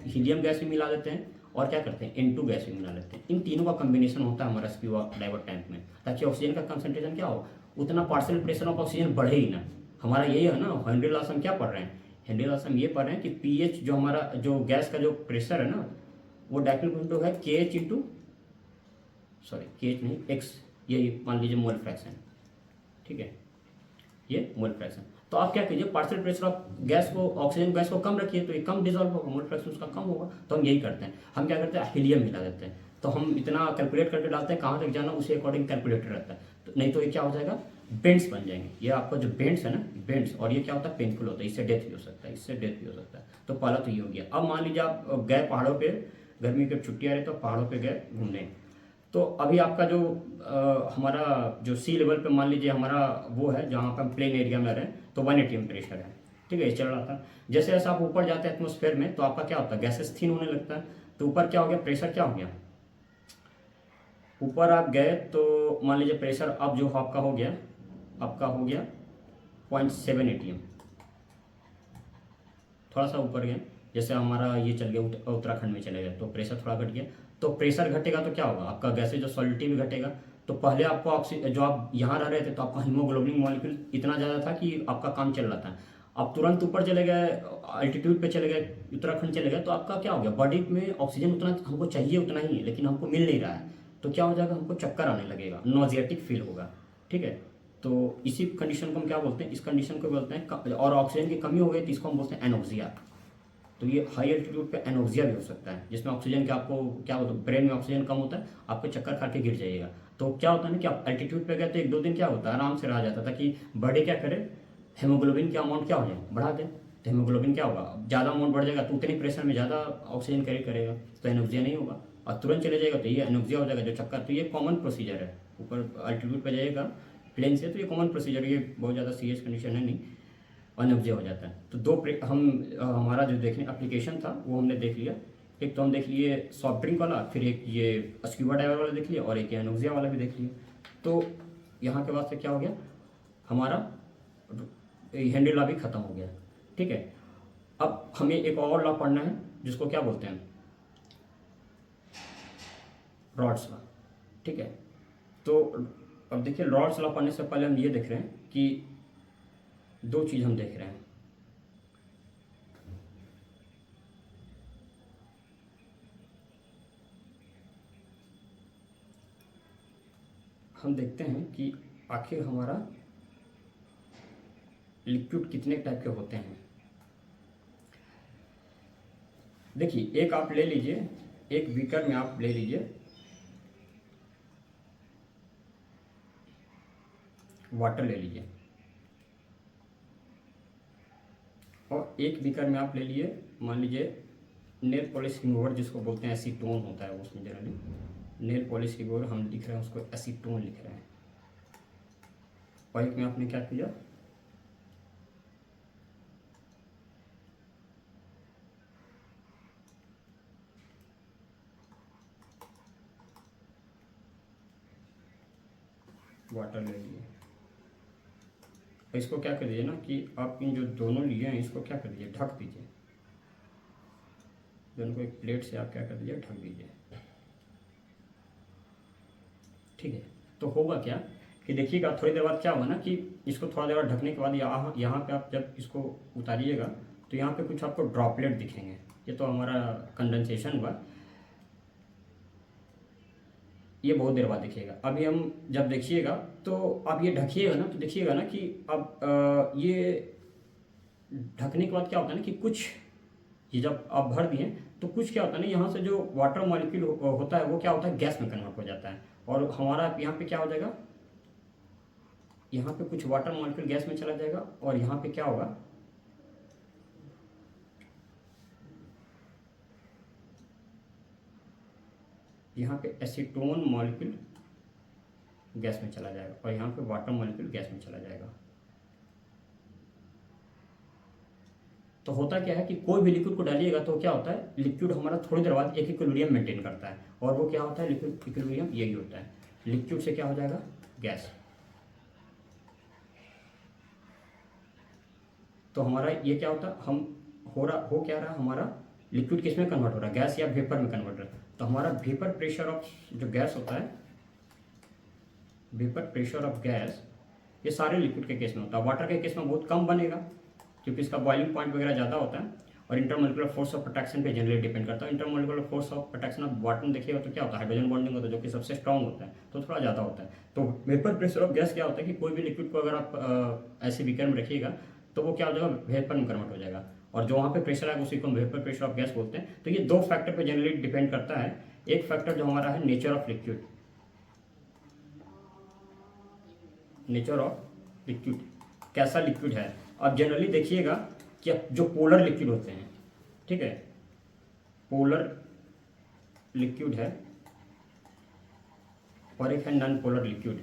S1: हीलियम गैस भी मिला देते हैं, और क्या करते हैं, N2 गैस भी मिला लेते हैं। इन तीनों का कॉम्बिनेशन होता है हमारा स्क्यूबा डाइवर टैंक में, ताकि ऑक्सीजन का कंसंट्रेशन क्या हो, उतना पार्शियल प्रेशर ऑफ ऑक्सीजन बढ़े ही ना। हमारा यही है ना, हेनरी लॉ से हम क्या पढ़ रहे हैं, हेनरी लॉ से हम ये पढ़ रहे हैं कि pH जो हमारा जो गैस का जो प्रेशर है ना, वो डायरेक्टली है KH इंटू, सॉरी KH नहीं, X, ये मान लीजिए मोल फ्रैक्शन, ठीक है, ये मोल फ्रैक्शन। तो आप क्या कीजिए, पार्शियल प्रेशर ऑफ गैस को, ऑक्सीजन गैस को कम रखिए, तो ये कम डिजॉल्व होगा, मोल फ्रैक्शन उसका कम होगा। तो हम यही करते हैं, हम क्या करते हैं, हीलियम मिला देते हैं। तो हम इतना कैलकुलेट करके डालते हैं, कहाँ तक जाना उसी अकॉर्डिंग कैलकुलेटर रहता है। तो नहीं तो ये क्या हो जाएगा, बेंड्स बन जाएंगे। ये आपका जो बेंड्स है ना, बेंड्स, और ये क्या होता है, पेनफुल होता है, इससे डेथ भी हो सकता है, इससे डेथ भी हो सकता है। तो पहला तो ये हो गया। अब मान लीजिए आप गए पहाड़ों पर, गर्मी की छुट्टियाँ रहे तो पहाड़ों पर गए घूमने, तो अभी आपका जो हमारा जो सी लेवल पे मान लीजिए हमारा वो है, जहाँ पर हम प्लेन एरिया में रहें, तो 1 ATM प्रेशर है, ठीक है, ये चल रहा था। जैसे जैसे आप ऊपर जाते हैं एटमोसफेयर में, तो आपका क्या होता है, गैसेस थिन होने लगता है। तो ऊपर क्या हो गया, प्रेशर क्या हो गया, ऊपर आप गए तो मान लीजिए प्रेशर अब जो आपका हो गया, आपका हो गया 0.7 ATM, थोड़ा सा ऊपर गए, जैसे हमारा ये चल गया उत्तराखंड में चले गए, तो प्रेशर थोड़ा घट गया। तो प्रेशर घटेगा तो क्या होगा, आपका गैसेज जो सॉलिडिटी भी घटेगा। तो पहले आपको ऑक्सीजन, जो आप यहाँ रह रहे थे, तो आपका हीमोग्लोबिन मॉलिक्यूल इतना ज़्यादा था कि आपका काम चल रहा था। आप तुरंत ऊपर चले गए, अल्टीट्यूड पे चले गए, उत्तराखंड चले गए, तो आपका क्या हो गया, बॉडी में ऑक्सीजन उतना हमको चाहिए उतना ही है, लेकिन हमको मिल नहीं रहा है। तो क्या हो जाएगा, हमको चक्कर आने लगेगा, नोजियाटिक फील होगा। ठीक है, तो इसी कंडीशन को हम क्या बोलते हैं, इस कंडीशन को बोलते हैं, और ऑक्सीजन की कमी हो गई तो इसको हम बोलते हैं एनोक्सिया। तो ये हाई एल्टीट्यूड पे एनोक्सिया भी हो सकता है, जिसमें ऑक्सीजन के आपको क्या होता है, ब्रेन में ऑक्सीजन कम होता है, आपको चक्कर खा के गिर जाइएगा। तो क्या होता है ना कि आप एल्टीट्यूड पे गए तो 1-2 दिन क्या होता है, आराम से रहा जाता था कि बॉडी क्या करे, हेमोग्लोबिन का अमाउंट क्या हो जाए, बढ़ा दे। तो हेमोग्लोबिन क्या होगा, ज़्यादा अमाउंट बढ़ जाएगा तो उतनी प्रेशर में ज़्यादा ऑक्सीजन कैरी करेगा, तो एनोक्सिया नहीं होगा। और तुरंत चले जाएगा तो ये एनोक्सिया हो जाएगा, जो चक्कर। तो ये कॉमन प्रोसीजर है, ऊपर अल्टीट्यूड पे जाइएगा प्लेन से, तो ये कॉमन प्रोसीजर, ये बहुत ज़्यादा सीरियस कंडीशन है नहीं, अनब्जे हो जाता है। तो हमारा जो देखने एप्लीकेशन था वो हमने देख लिया। एक तो हम देख लिए सॉफ्ट ड्रिंक वाला, फिर एक ये स्क्यूबा डाइवर वाला देख लिया, और एक ये एनोक्सिया वाला भी देख लिया। तो यहाँ के बाद से क्या हो गया, हमारा हेनरी लॉ भी खत्म हो गया। ठीक है, अब हमें एक और लॉ पढ़ना है जिसको क्या बोलते हैं, रॉड्स लॉ। ठीक है, तो अब देखिए, रॉड्स लॉ पढ़ने से पहले हम ये देख रहे हैं कि 2 चीज़ हम देख रहे हैं। हम देखते हैं कि आखिर हमारा लिक्विड कितने टाइप के होते हैं। देखिए, एक आप ले लीजिए, एक बीकर में आप ले लीजिए वाटर ले लीजिए, और एक बीकर में आप ले लिए, मान लीजिए नेल पॉलिश रिमूवर, जिसको बोलते हैं एसीटोन होता है उसमें जनरली, नेल पॉलिश रिमूवर हम लिख रहे हैं उसको एसीटोन लिख रहे हैं। और एक में आपने क्या किया, वाटर ले लिए। और इसको क्या कर दीजिए ना कि आप इन जो दोनों लिए हैं इसको क्या कर दीजिए, ढक दीजिए, दोनों को एक प्लेट से आप क्या कर दीजिए, ढक दीजिए। ठीक है, तो होगा क्या कि देखिएगा, थोड़ी देर बाद क्या होगा ना कि इसको थोड़ा देर बाद ढकने के बाद यहाँ पे आप जब इसको उतारिएगा तो यहाँ पे कुछ आपको ड्रॉपलेट दिखेंगे। ये तो हमारा कंडेंसेशन हुआ, ये बहुत देर बाद दिखेगा। अभी हम जब देखिएगा तो आप ये ढकिएगा ना, तो देखिएगा ना कि अब ये ढकने के बाद क्या होता है ना कि कुछ, ये जब आप भर दिए तो कुछ क्या होता है ना, यहाँ से जो वाटर मॉलिक्यूल होता है वो क्या होता है, गैस में कन्वर्ट हो जाता है, और हमारा यहाँ पे क्या हो जाएगा, यहाँ पे कुछ वाटर मॉलिक्यूल गैस में चला जाएगा, और यहाँ पे क्या होगा, यहाँ पे एसीटोन मॉलिक्यूल गैस में चला जाएगा, और यहाँ पे वाटर मॉलिक्यूल गैस में चला जाएगा। तो होता क्या है कि कोई भी लिक्विड को डालिएगा तो क्या होता है, लिक्विड हमारा थोड़ी देर बाद एक इक्विलिब्रियम मेंटेन करता है, और वो क्या होता है, लिक्विड इक्विलिब्रियम यही होता है, लिक्विड से क्या हो जाएगा, गैस। तो हमारा ये क्या होता है, हो क्या रहा है, हमारा लिक्विड किस में कन्वर्ट हो रहा है, गैस या वेपर में कन्वर्ट हो रहा है। तो हमारा वेपर प्रेशर ऑफ जो गैस होता है, वेपर प्रेशर ऑफ गैस, ये सारे लिक्विड के केस में होता है। वाटर के केस में बहुत कम बनेगा क्योंकि इसका बॉइलिंग पॉइंट वगैरह ज़्यादा होता है, और इंटरमोलिकुलर फोर्स ऑफ प्रोटेक्शन पे जनरली डिपेंड करता है। Intermolecular force of protection of water में देखिएगा तो क्या होता है, हाइड्रोजन बॉन्डिंग होता है, जो कि सबसे स्ट्रॉन्ग होता है, तो थोड़ा ज़्यादा होता है। तो वेपर प्रेशर ऑफ गैस क्या होता है कि कोई भी लिक्विड को अगर आप ऐसे बीकर में रखिएगा तो वो क्या हो जाएगा, वेपर में कन्वर्ट हो जाएगा, और जो वहाँ पे प्रेशर आएगा उसी को हम वेपर प्रेशर ऑफ गैस बोलते हैं। तो ये 2 फैक्टर पे जनरली डिपेंड करता है। एक फैक्टर जो हमारा है nature of liquid, nature of liquid, कैसा लिक्विड है। अब जनरली देखिएगा कि जो पोलर लिक्विड होते हैं, ठीक है, पोलर लिक्विड है, और एक है non polar liquid.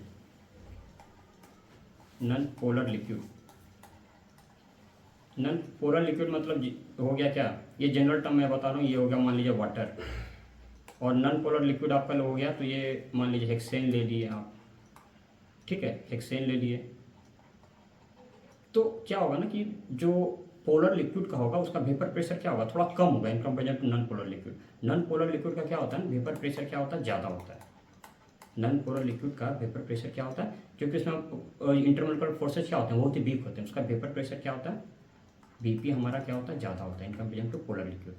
S1: Non polar liquid, non polar liquid मतलब हो गया क्या, ये जनरल टर्म मैं बता रहा हूँ, ये हो गया मान लीजिए वाटर, और नॉन पोलर लिक्विड आपका हो गया तो ये मान लीजिए हेक्सेन ले लिए आप, ठीक है, हेक्सेन ले लिए। तो क्या होगा ना कि जो पोलर लिक्विड का होगा उसका वेपर प्रेशर क्या होगा, थोड़ा कम होगा in comparison to non polar liquid. Non polar liquid का क्या होता है, वेपर प्रेशर क्या होता है, ज़्यादा होता है। नॉन पोलर लिक्विड का वेपर प्रेशर क्या होता है, क्योंकि उसमें इंटरमोलिकुलर फोर्सेज क्या होते हैं, बहुत ही वीक होते हैं, उसका वेपर प्रेशर क्या होता है, बीपी हमारा क्या होता है, ज़्यादा होता है in comparison to polar liquid.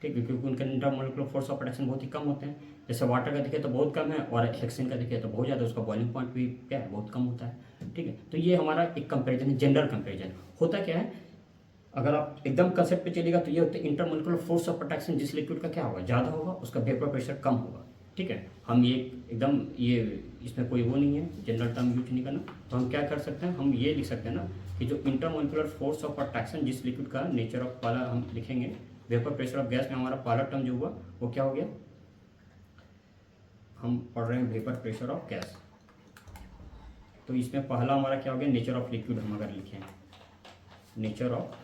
S1: ठीक है, क्योंकि उनके इंटरमोलिकुलर फोर्स ऑफ अट्रैक्शन बहुत ही कम होते हैं। जैसे वाटर का दिखे तो बहुत कम है, और हेक्सेन का दिखे तो बहुत ज़्यादा, उसका बॉइलिंग पॉइंट भी क्या है, बहुत कम होता है। ठीक है, तो ये हमारा एक कंपेरिजन है, जनरल कंपेरिजन। होता क्या है, अगर आप एकदम कंसेप्ट पे चलेगा तो ये होता है इंटरमोलिकुलर फोर्स ऑफ अट्रैक्शन जिस लिक्विड का क्या होगा, ज़्यादा होगा, उसका वेपर प्रेशर कम होगा। ठीक है, हम ये एकदम ये इसमें कोई वो नहीं है, जनरल टर्म यूज नहीं करना। तो हम क्या कर सकते हैं, हम ये लिख सकते हैं ना कि जो इंटरमोलिकुलर फोर्स ऑफ अट्रैक्शन जिस लिक्विड का नेचर ऑफ पहला हम लिखेंगे, वेपर प्रेशर ऑफ गैस में हमारा पहला टर्म जो हुआ वो क्या हो गया, हम पढ़ रहे हैं वेपर प्रेशर ऑफ गैस। तो इसमें पहला हमारा क्या हो गया, नेचर ऑफ लिक्विड हम अगर लिखें, नेचर ऑफ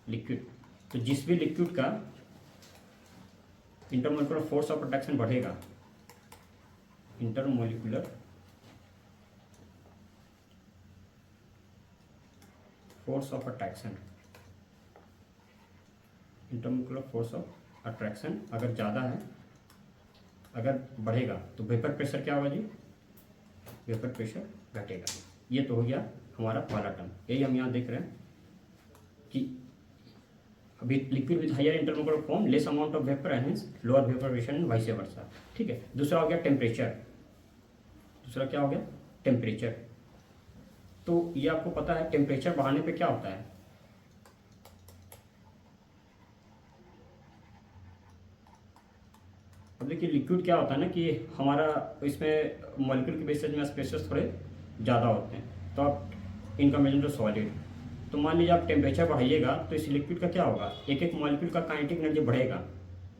S1: लिक्विड, तो जिस भी लिक्विड का इंटरमोलिकुलर फोर्स ऑफ अट्रैक्शन बढ़ेगा, intermolecular force of attraction, intermolecular force of attraction अगर ज़्यादा है, अगर बढ़ेगा, तो वेपर प्रेशर क्या होगा जी, वेपर प्रेशर घटेगा। ये तो हो गया हमारा पहला टर्म। यही हम यहाँ देख रहे हैं कि अभी liquid with higher intermolecular form less amount of vapour and hence lower vapour pressure and vice versa. ठीक है, दूसरा हो गया टेम्परेचर। दूसरा क्या हो गया, टेम्परेचर। तो ये आपको पता है टेम्परेचर बढ़ाने पे क्या होता है, अब देखिए लिक्विड क्या होता है ना कि हमारा इसमें मॉलिक्यूल के बेसिस में स्पेसेस थोड़े ज़्यादा होते हैं, तो आप इन कंपेरिजन टू सॉलिड, तो मान लीजिए आप टेम्परेचर बढ़ाइएगा तो इस लिक्विड का क्या होगा, एक एक मॉलिक्यूल का काइनेटिक एनर्जी बढ़ेगा,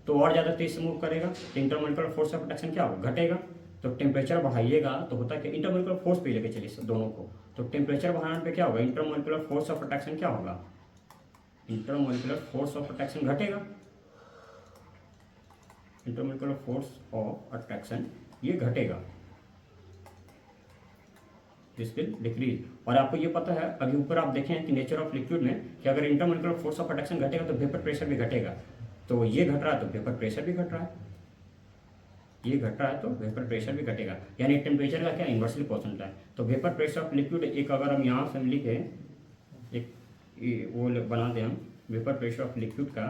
S1: तो और ज़्यादा तेज से मूव करेगा, तो इंटरमोलिकुलर फोर्स ऑफ अट्रैक्शन क्या होगा, घटेगा। तो टेम्परेचर बढ़ाइएगा तो होता है कि इंटरमोलिकुलर फोर्स पे लेके चलिए दोनों को, तो टेम्परेचर बढ़ाने पे क्या होगा, इंटरमोलिकुलर फोर्स ऑफ अट्रैक्शन क्या होगा, इंटरमोलिकुलर फोर्स ऑफ अट्रैक्शन घटेगा। इंटरमोलिकुलर फोर्स ऑफ अट्रैक्शन ये घटेगा, दिस विल डिक्रीज। और आपको ये पता है अभी ऊपर आप देखें कि नेचर ऑफ लिक्विड में कि अगर इंटरमोलिकुलर फोर्स ऑफ अट्रैक्शन घटेगा तो वेपर प्रेशर भी घटेगा, तो ये घट रहा है तो वेपर प्रेशर भी घट रहा है, ये घट रहा है तो वेपर प्रेशर भी घटेगा, यानी टेम्परेचर का क्या इन्वर्सली प्रोपोर्शनल है। तो वेपर प्रेशर ऑफ लिक्विड एक अगर हम यहाँ से लिखे एक वो बना दें हम वेपर प्रेशर ऑफ लिक्विड का,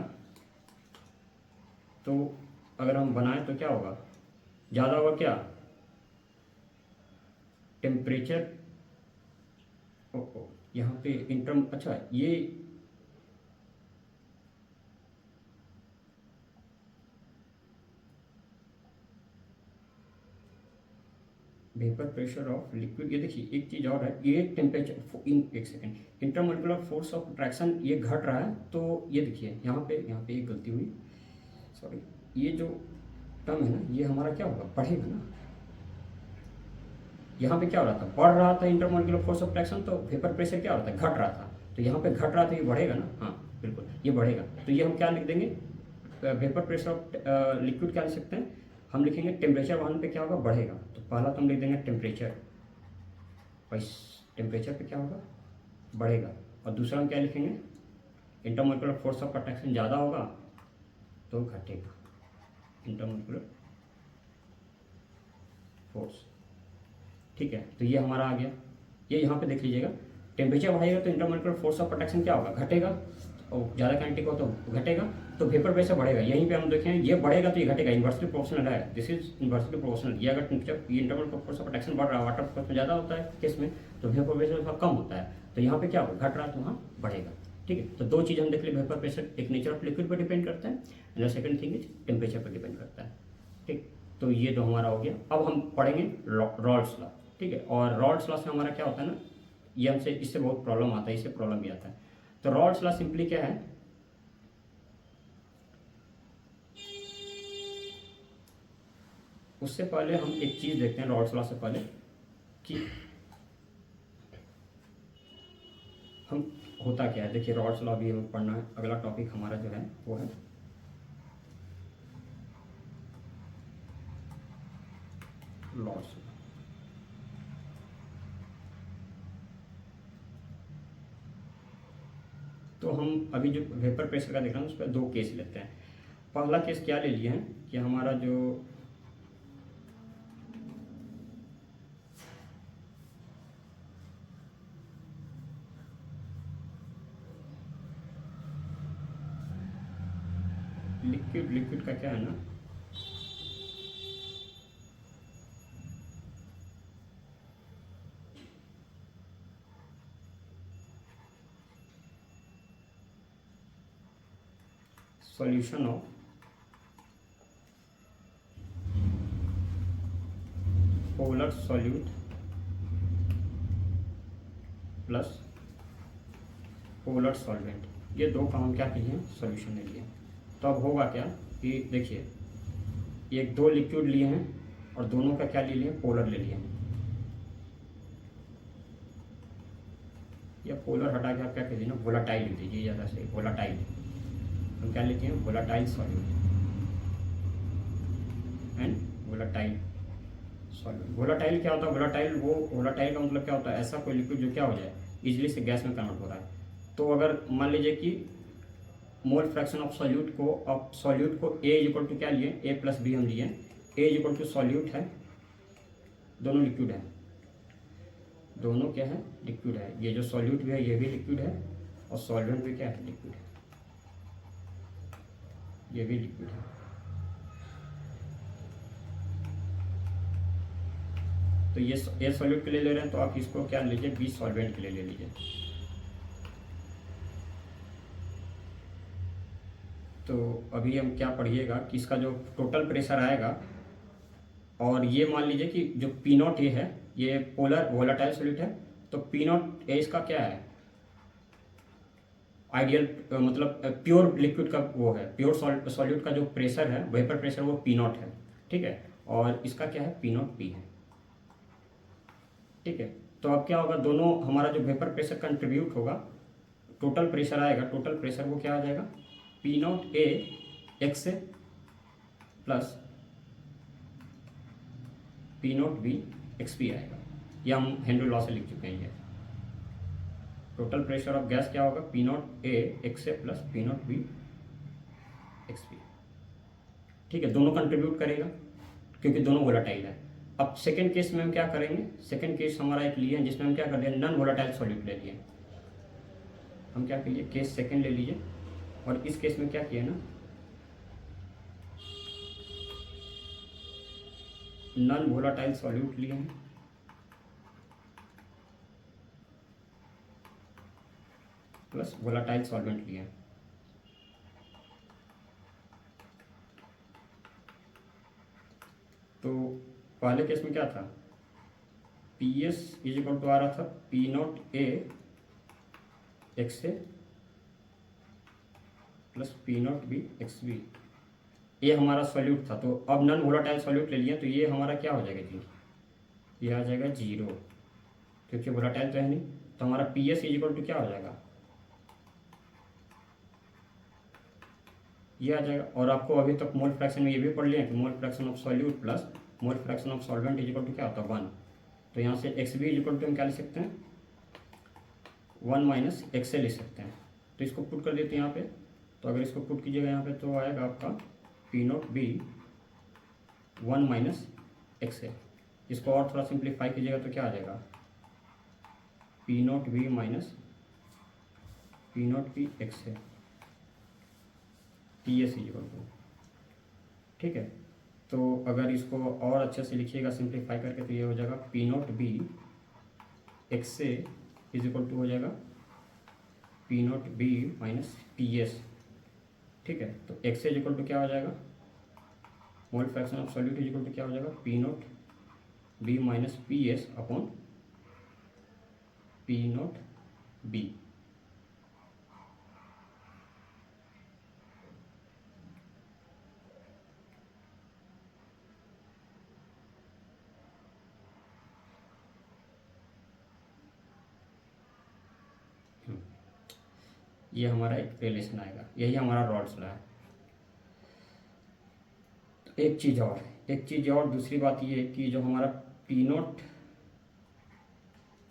S1: तो अगर हम बनाएं तो क्या होगा, ज़्यादा होगा क्या, टेम्परेचर यहाँ पे इंटरम, अच्छा ये वेपर प्रेशर ऑफ लिक्विड, ये देखिए एक चीज़ और है, ये टेम्परेचर इन एक second, intermolecular force of attraction ये घट रहा है, तो ये देखिए यहाँ पे एक गलती हुई, सॉरी, ये जो टर्म है ना ये हमारा क्या होगा, बढ़ेगा ना। यहाँ पे क्या हो रहा था, बढ़ रहा था इंटरमोलिकुलर फोर्स ऑफ अट्रैक्शन, तो वेपर प्रेशर क्या हो रहा था, घट रहा था, तो यहाँ पे घट रहा था, ये बढ़ेगा ना, हाँ बिल्कुल ये बढ़ेगा। तो ये हम क्या लिख देंगे, वेपर प्रेशर ऑफ लिक्विड क्या लिख सकते हैं, हम लिखेंगे टेम्परेचर बढ़ने पे क्या होगा, बढ़ेगा। तो पहला तो हम लिख देंगे टेम्परेचर, बस टेम्परेचर पे क्या होगा, बढ़ेगा। और दूसरा हम क्या लिखेंगे, इंटरमोलिकुलर फोर्स ऑफ अट्रैक्शन ज़्यादा होगा तो घटेगा, इंटरमोलिकुलर फोर्स। ठीक है, तो ये हमारा आ गया, ये यहाँ पे देख लीजिएगा, टेम्परेचर बढ़ेगा तो इंटरमोलिकुलर फोर्स ऑफ अट्रैक्शन क्या होगा, घटेगा, और ज़्यादा काइनेटिक हो तो घटेगा, तो वेपर प्रेशर बढ़ेगा। यहीं पे हम देखें ये बढ़ेगा तो ये घटेगा, इन्वर्सली प्रोपोर्शनल है, दिस इज इन्वर्सली प्रोपोर्शनल। ये अगर जब ये इंटरमोलिकुलर फोर्स ऑफ अट्रैक्शन बढ़ रहा है, वाटर फोर्स में ज़्यादा होता है केस में, तो वेपर प्रेशर थोड़ा कम होता है, तो यहाँ पे क्या होगा, घट रहा है तो वहाँ बढ़ेगा। ठीक है, तो दो चीज़ हम देख लिए, वेपर प्रेशर एक नेचर ऑफ लिक्विड पर डिपेंड करता है, and second thing is temperature पर डिपेंड करता है। ठीक, तो ये तो हमारा हो गया। अब हम पढ़ेंगे रॉल्स लॉ। ठीक है, और रॉल्स लॉ से हमारा क्या होता है ना, ये हमसे इससे बहुत प्रॉब्लम आता है, इससे प्रॉब्लम भी आता है। तो रॉल्स लॉ सिंपली क्या है, उससे पहले हम एक चीज़ देखते हैं रॉल्स लॉ से पहले कि हम होता क्या है। देखिए रॉल्स लॉ भी हमें पढ़ना है, अगला टॉपिक हमारा जो है वो है लॉस। तो हम अभी जो वेपर प्रेशर का देख रहे हैं उस पर दो केस लेते हैं। पहला केस क्या ले लिए हैं कि हमारा जो लिक्विड का क्या है ना, solution of polar solute plus polar solvent, ये दो का हम क्या किए, सॉल्यूशन ले लिए। तो अब होगा क्या कि देखिए, ये दो लिक्विड लिए हैं और दोनों का क्या ले लिए, पोलर ले लिए हैं। या पोलर हटा के आप क्या कह दीजिए ना, वोलाटाइल लिख दीजिए ज़्यादा सही, वोलाटाइल। हम क्या लेते हैं, volatile solute and volatile solute. Volatile क्या होता है, वोलाटाइल का मतलब क्या होता है, ऐसा कोई लिक्विड जो क्या हो जाए, इजीली से गैस में कन्वर्ट हो रहा है। तो अगर मान लीजिए कि मोल फ्रैक्शन ऑफ सॉल्यूट को ए इक्वल टू क्या लिए, ए प्लस बी हम लिए, ए इक्वल टू सॉल्यूट है, दोनों लिक्विड है, दोनों क्या है, लिक्विड है। ये जो सॉल्यूट भी है ये भी लिक्विड है और सॉल्वेंट भी क्या है, लिक्विड है, ये भी लिक्विड है। तो ये ए सॉल्यूट के लिए ले रहे हैं तो आप इसको क्या लीजिए, बी सॉल्वेंट के लिए ले लीजिए। तो अभी हम क्या पढ़िएगा कि इसका जो टोटल प्रेशर आएगा, और ये मान लीजिए कि जो पी नॉट ए है ये पोलर वोलाटाइल सॉल्यूट है, तो पी नॉट ए इसका क्या है, आइडियल मतलब प्योर लिक्विड का वो है, प्योर सॉल्यूट का जो प्रेशर है, वेपर प्रेशर, वो पी नॉट है, ठीक है। और इसका क्या है, पी नॉट पी है, ठीक है। तो अब क्या होगा, दोनों हमारा जो वेपर प्रेशर कंट्रीब्यूट होगा, टोटल प्रेशर आएगा, टोटल प्रेशर वो क्या आ जाएगा, P not A X A plus P not B x P आएगा। ये हम हेनरी लॉ से लिख चुके हैं। ये टोटल प्रेशर ऑफ गैस क्या होगा, P not A X A plus P not B x P, ठीक है। दोनों कंट्रीब्यूट करेगा क्योंकि दोनों वोलाटाइल है। अब सेकेंड केस में हम क्या करेंगे, सेकेंड केस हमारा एक लिए जिसमें हम क्या कर दिया, नॉन वोलाटाइल सॉल्यूट ले लिए। हम क्या करिए, केस सेकेंड ले लीजिए, और इस केस में क्या किया ना, नॉन वोलाटाइल सॉल्यूट लिए हैं प्लस वोलाटाइल सॉल्वेंट लिए हैं। तो पहले केस में क्या था, P S is equal to आ रहा था P not A X A plus P not B X B, ये हमारा सॉल्यूट था। तो अब नॉन वोलाटाइल सॉल्यूट ले लिया, तो ये हमारा क्या हो जाएगा जी, ये आ जाएगा जीरो, क्योंकि वोलाटाइल तो है नहीं। तो हमारा P S is equal to क्या हो जाएगा, ये आ जाएगा। और आपको अभी तक मोल फ्रैक्शन में ये भी पढ़ लिया कि mole fraction of solute plus mole fraction of solvent is equal to क्या होता है, 1। तो यहाँ से X B is equal to हम क्या लिख सकते हैं, 1 माइनस एक्स ए लिख सकते हैं। तो इसको पुट कर देते हैं यहाँ पे। तो अगर इसको पुट कीजिएगा यहाँ पे तो आएगा आपका P not B 1 minus X A. इसको और थोड़ा सिंप्लीफाई कीजिएगा तो क्या आ जाएगा, P not B minus P not B X A T S equal to, ठीक है। तो अगर इसको और अच्छे से लिखिएगा सिंप्लीफाई करके तो ये हो जाएगा P not B X A is equal to हो जाएगा P not B minus P S, ठीक है। तो X A is equal to क्या हो जाएगा, mole fraction of solute is equal to क्या हो जाएगा, P not B minus P S upon P not B. ये हमारा एक रिलेशन आएगा, यही हमारा रॉल्स लॉ है। तो एक चीज़ और दूसरी बात ये है कि जो हमारा P not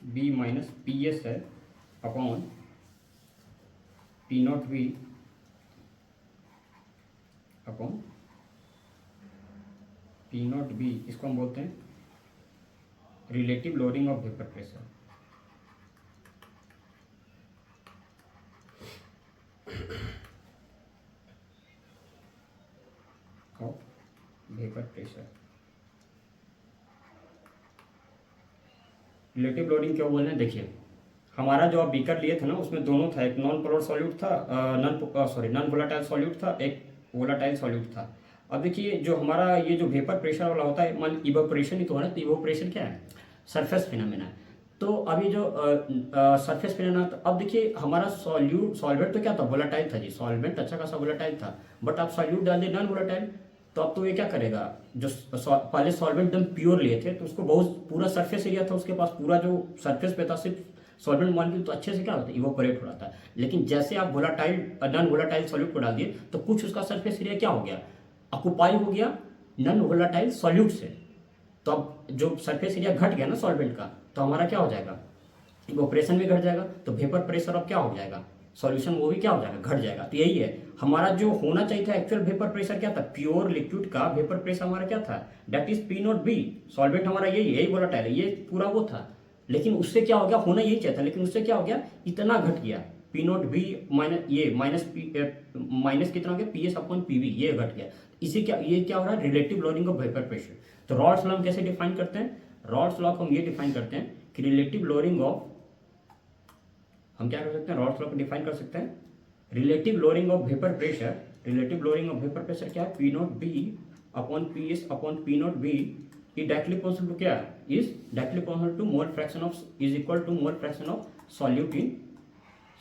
S1: B minus P S है upon P not B upon P not B, इसको हम बोलते हैं relative loading of vapour pressure. Pressure. Relative loading क्यों बोल रहे हैं, देखिए हमारा जो आप बीकर लिए थे ना उसमें दोनों था, एक नॉन पोलर सॉल्यूट था, नॉन वोलाटाइल सॉल्यूट था, एक वोलाटाइल सॉल्यूट था। अब देखिए जो हमारा ये जो वेपर प्रेशर वाला होता है, मान इवेपोरेशन ही तो है ना, तो इवेपोरेशन क्या है, सरफेस फिनोमेना है। तो अभी जो सरफेस फिनोमेना, तो अब देखिए हमारा सॉल्वेंट तो क्या था, वोलाटाइल था जी, सॉल्वेंट अच्छा खासा वोलाटाइल था, बट आप सॉल्यूट डाल दिए नॉन वोलाटाइल, तो अब तो ये क्या करेगा, जो पहले सॉल्वेंट एकदम प्योर लिए थे तो उसको बहुत पूरा सरफेस एरिया था उसके पास, पूरा जो सरफेस पे था सिर्फ सॉल्वेंट मॉलिक्यूल, तो अच्छे से क्या होता है, इवोपरेट हो रहा था। लेकिन जैसे आप वोलाटाइल नॉन वोलाटाइल सॉल्यूट को डाल दिए तो कुछ उसका सरफेस एरिया क्या हो गया, ऑक्युपाई हो गया नॉन वोलाटाइल सॉल्यूट से। तो अब जो सरफेस एरिया घट गया ना सॉल्वेंट का, तो हमारा क्या हो जाएगा, इवोपरेशन भी घट जाएगा, तो वेपर प्रेशर अब क्या हो जाएगा, सॉल्यूशन वो भी क्या हो जाएगा, घट जाएगा। तो यही है हमारा जो होना चाहिए था एक्चुअल वेपर प्रेशर क्या था, प्योर लिक्विड का वेपर प्रेशर हमारा क्या था, that is P not be, solvent हमारा यही वोलाटाइल है, ये पूरा वो था। लेकिन उससे क्या हो गया, होना यही चाहिए था, लेकिन उससे क्या हो गया, इतना घट गया, पी नॉट बी माइनस ये माइनस कितना हो गया, P S upon P B, ये घट गया। इसी क्या, ये क्या हो रहा है, relative loading of vapour pressure. तो रॉल्स लॉ हम कैसे डिफाइन करते हैं, रॉल्स लॉ को हम ये डिफाइन करते हैं कि रिलेटिव लोडिंग ऑफ, हम क्या कर सकते हैं, रॉल्स लॉ को डिफाइन कर सकते हैं, relative loading of vapour pressure, relative loading of vapour pressure क्या है, P not B upon P S upon P not B, ये डायरेक्टली पोर्शनल टू क्या है, is directly proportional to mole fraction of, is equal to mole fraction of solute in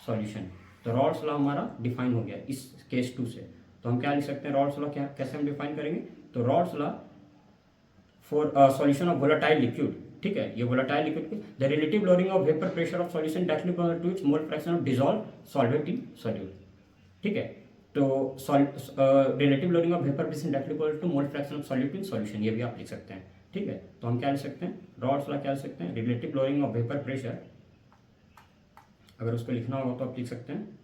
S1: solution. तो Raoult's law हमारा define हो गया इस case 2 से। तो हम क्या लिख सकते हैं, रॉल्स लॉ क्या, कैसे हम डिफाइन करेंगे, तो Raoult's law for solution of volatile liquid, ठीक है, ये volatile liquid, the relative loading of vapour pressure of solution directly proportional to its mole fraction of dissolve solvent in solute, ठीक है। तो relative loading of vapour pressure directly proportional to mole fraction of solute in solution, ये भी आप लिख सकते हैं, ठीक है। तो हम क्या लिख सकते हैं, रॉल्स लॉ क्या लिख सकते हैं, relative loading of vapour pressure, अगर उसको लिखना होगा तो आप लिख सकते हैं,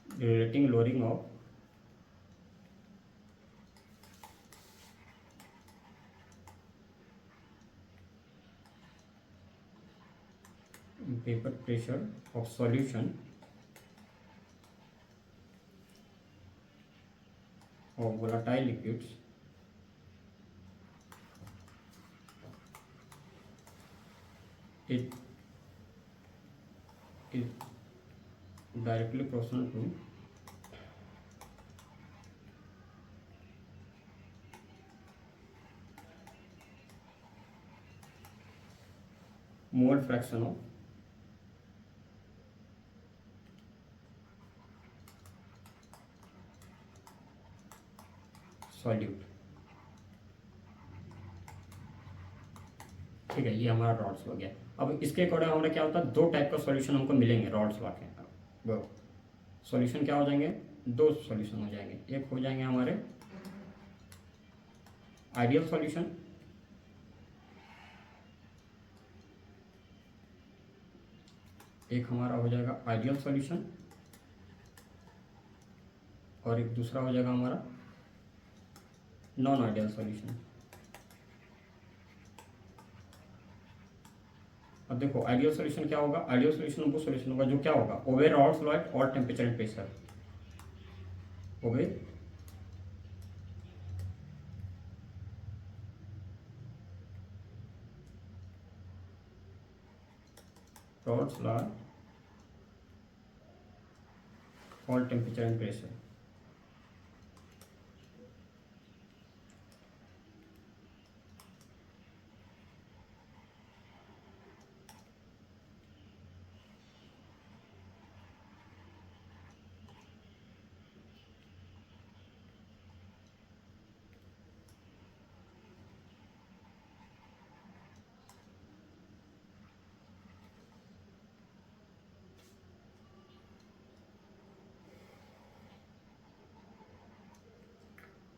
S1: relative loading of vapor pressure of solution of volatile liquids it is directly proportional to mole fraction of solute, ठीक है, ये हमारा रॉल्स हो गया। अब इसके अकॉर्डिंग हमारा क्या होता है, दो टाइप का सॉल्यूशन हमको मिलेंगे रॉल्स लॉ के, वो सॉल्यूशन क्या हो जाएंगे, दो सॉल्यूशन हो जाएंगे, एक हो जाएंगे हमारे आइडियल सॉल्यूशन, एक हमारा हो जाएगा आइडियल सॉल्यूशन, और एक दूसरा हो जाएगा हमारा नॉन आइडियल सॉल्यूशन। अब देखो आइडियल सॉल्यूशन क्या होगा, आइडियल सॉल्यूशन वो सॉल्यूशन होगा जो क्या होगा, obey Raoult's law at all temperature and pressure, obey Raoult's law all temperature and pressure.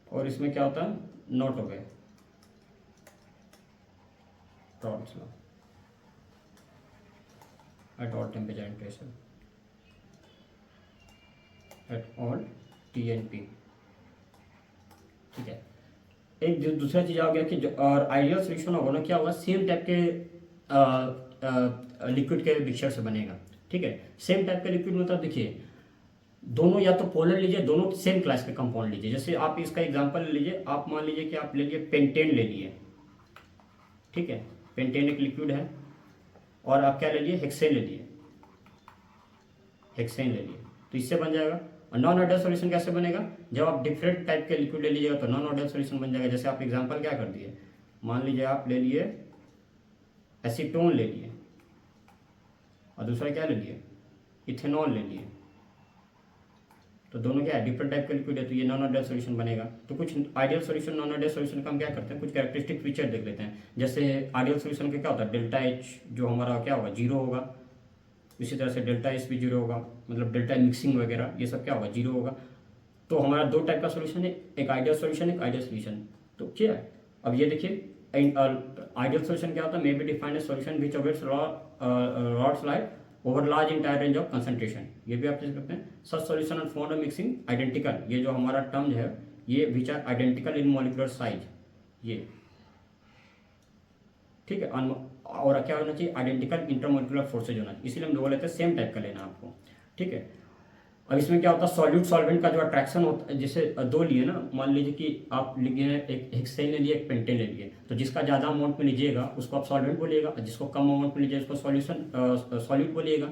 S1: और इसमें क्या होता है, not obey Raoult's law at all temperature and pressure, at all T and P, ठीक है। एक जो दूसरा चीज आ गया कि जो और आइडियल सॉल्यूशन होगा ना, क्या होगा, सेम टाइप के लिक्विड के मिक्सचर से बनेगा, ठीक है। सेम टाइप का लिक्विड मतलब देखिए दोनों या तो पोलर लीजिए, दोनों सेम क्लास के कंपाउंड लीजिए। जैसे आप इसका एग्जांपल ले लीजिए, आप मान लीजिए कि आप ले लिए पेंटेन ले लिए, ठीक है, पेंटेन एक लिक्विड है, और आप क्या ले लिए, हेक्सेन ले लिए, हेक्सेन ले लिए, तो इससे बन जाएगा। और नॉन आइडियल सॉल्यूशन कैसे बनेगा, जब आप डिफरेंट टाइप के लिक्विड ले लीजिएगा तो नॉन आइडियल सॉल्यूशन बन जाएगा। जैसे आप एग्जांपल क्या कर दिए, मान लीजिए आप ले लिए एसीटोन ले लिए, और दूसरा क्या ले लिए, इथेनॉल ले लिए, तो दोनों क्या है, डिफरेंट टाइप के लिक्विड है, तो ये नॉन आइडियल सॉल्यूशन बनेगा। तो कुछ ideal solution, non ideal solution का हम क्या करते हैं, कुछ कैरेक्टरिस्टिक फीचर देख लेते हैं। जैसे आइडियल सॉल्यूशन का क्या होता है, डेल्टा एच जो हमारा क्या होगा, जीरो होगा। इसी तरह से डेल्टा एस भी जीरो होगा, मतलब डेल्टा मिक्सिंग वगैरह ये सब क्या होगा, जीरो होगा। तो हमारा दो टाइप का सॉल्यूशन है, एक आइडियल सॉल्यूशन, एक आइडियल सॉल्यूशन। तो क्या है, अब ये देखिए, आइडियल सॉल्यूशन क्या होता है, may be defined solution which obeys Raoult's light over large entire range of concentration. ये भी आप देख सकते हैं। Such solution and form of mixing identical, ये जो हमारा टर्म है ये which are identical in molecular size, ये ठीक है। और क्या होना चाहिए, आइडेंटिकल इंटरमोलिकुलर फोर्सेज होना चाहिए, इसीलिए हम बोल लेते हैं सेम टाइप का लेना आपको, ठीक है। अब इसमें क्या होता है, सॉल्यूट सॉल्वेंट का जो अट्रैक्शन होता है, जैसे दो लिए ना, मान लीजिए कि आप लिए एक हेक्सेन ले लिए, एक पेंटेन ले लिए, तो जिसका ज़्यादा अमाउंट में लीजिएगा उसको आप सॉल्वेंट बोलिएगा, और जिसको कम अमाउंट में लीजिएगा उसको सॉल्यूशन सॉल्यूट बोलिएगा।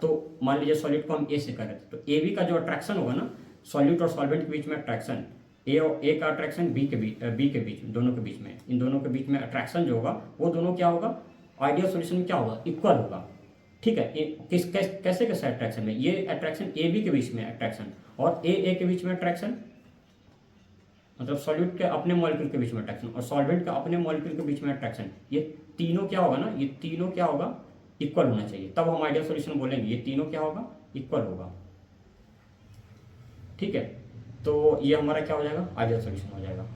S1: तो मान लीजिए सॉल्यूट को हम ए से करें, तो ए बी का जो अट्रैक्शन होगा ना, सॉल्यूट और सॉल्वेंट के बीच में अट्रैक्शन, ए का अट्रैक्शन बी के बीच में, दोनों के बीच में, इन दोनों के बीच में अट्रैक्शन जो होगा वो दोनों क्या होगा, आइडियल सॉल्यूशन में क्या होगा, इक्वल होगा, ठीक है। कैसे कैसे अट्रैक्शन में, ये अट्रैक्शन ए बी के बीच में अट्रैक्शन, और ए के बीच में अट्रैक्शन, मतलब सॉल्यूट के अपने मॉलिक्यूल के बीच में अट्रैक्शन, और सॉल्वेंट का अपने मॉलिक्यूल के बीच में अट्रैक्शन, ये तीनों क्या होगा ना, ये तीनों क्या होगा, इक्वल होना चाहिए, तब हम आइडियल सॉल्यूशन बोलेंगे। ये तीनों क्या होगा, इक्वल होगा, ठीक है। तो ये हमारा क्या हो जाएगा, आइडियल सॉल्यूशन हो जाएगा।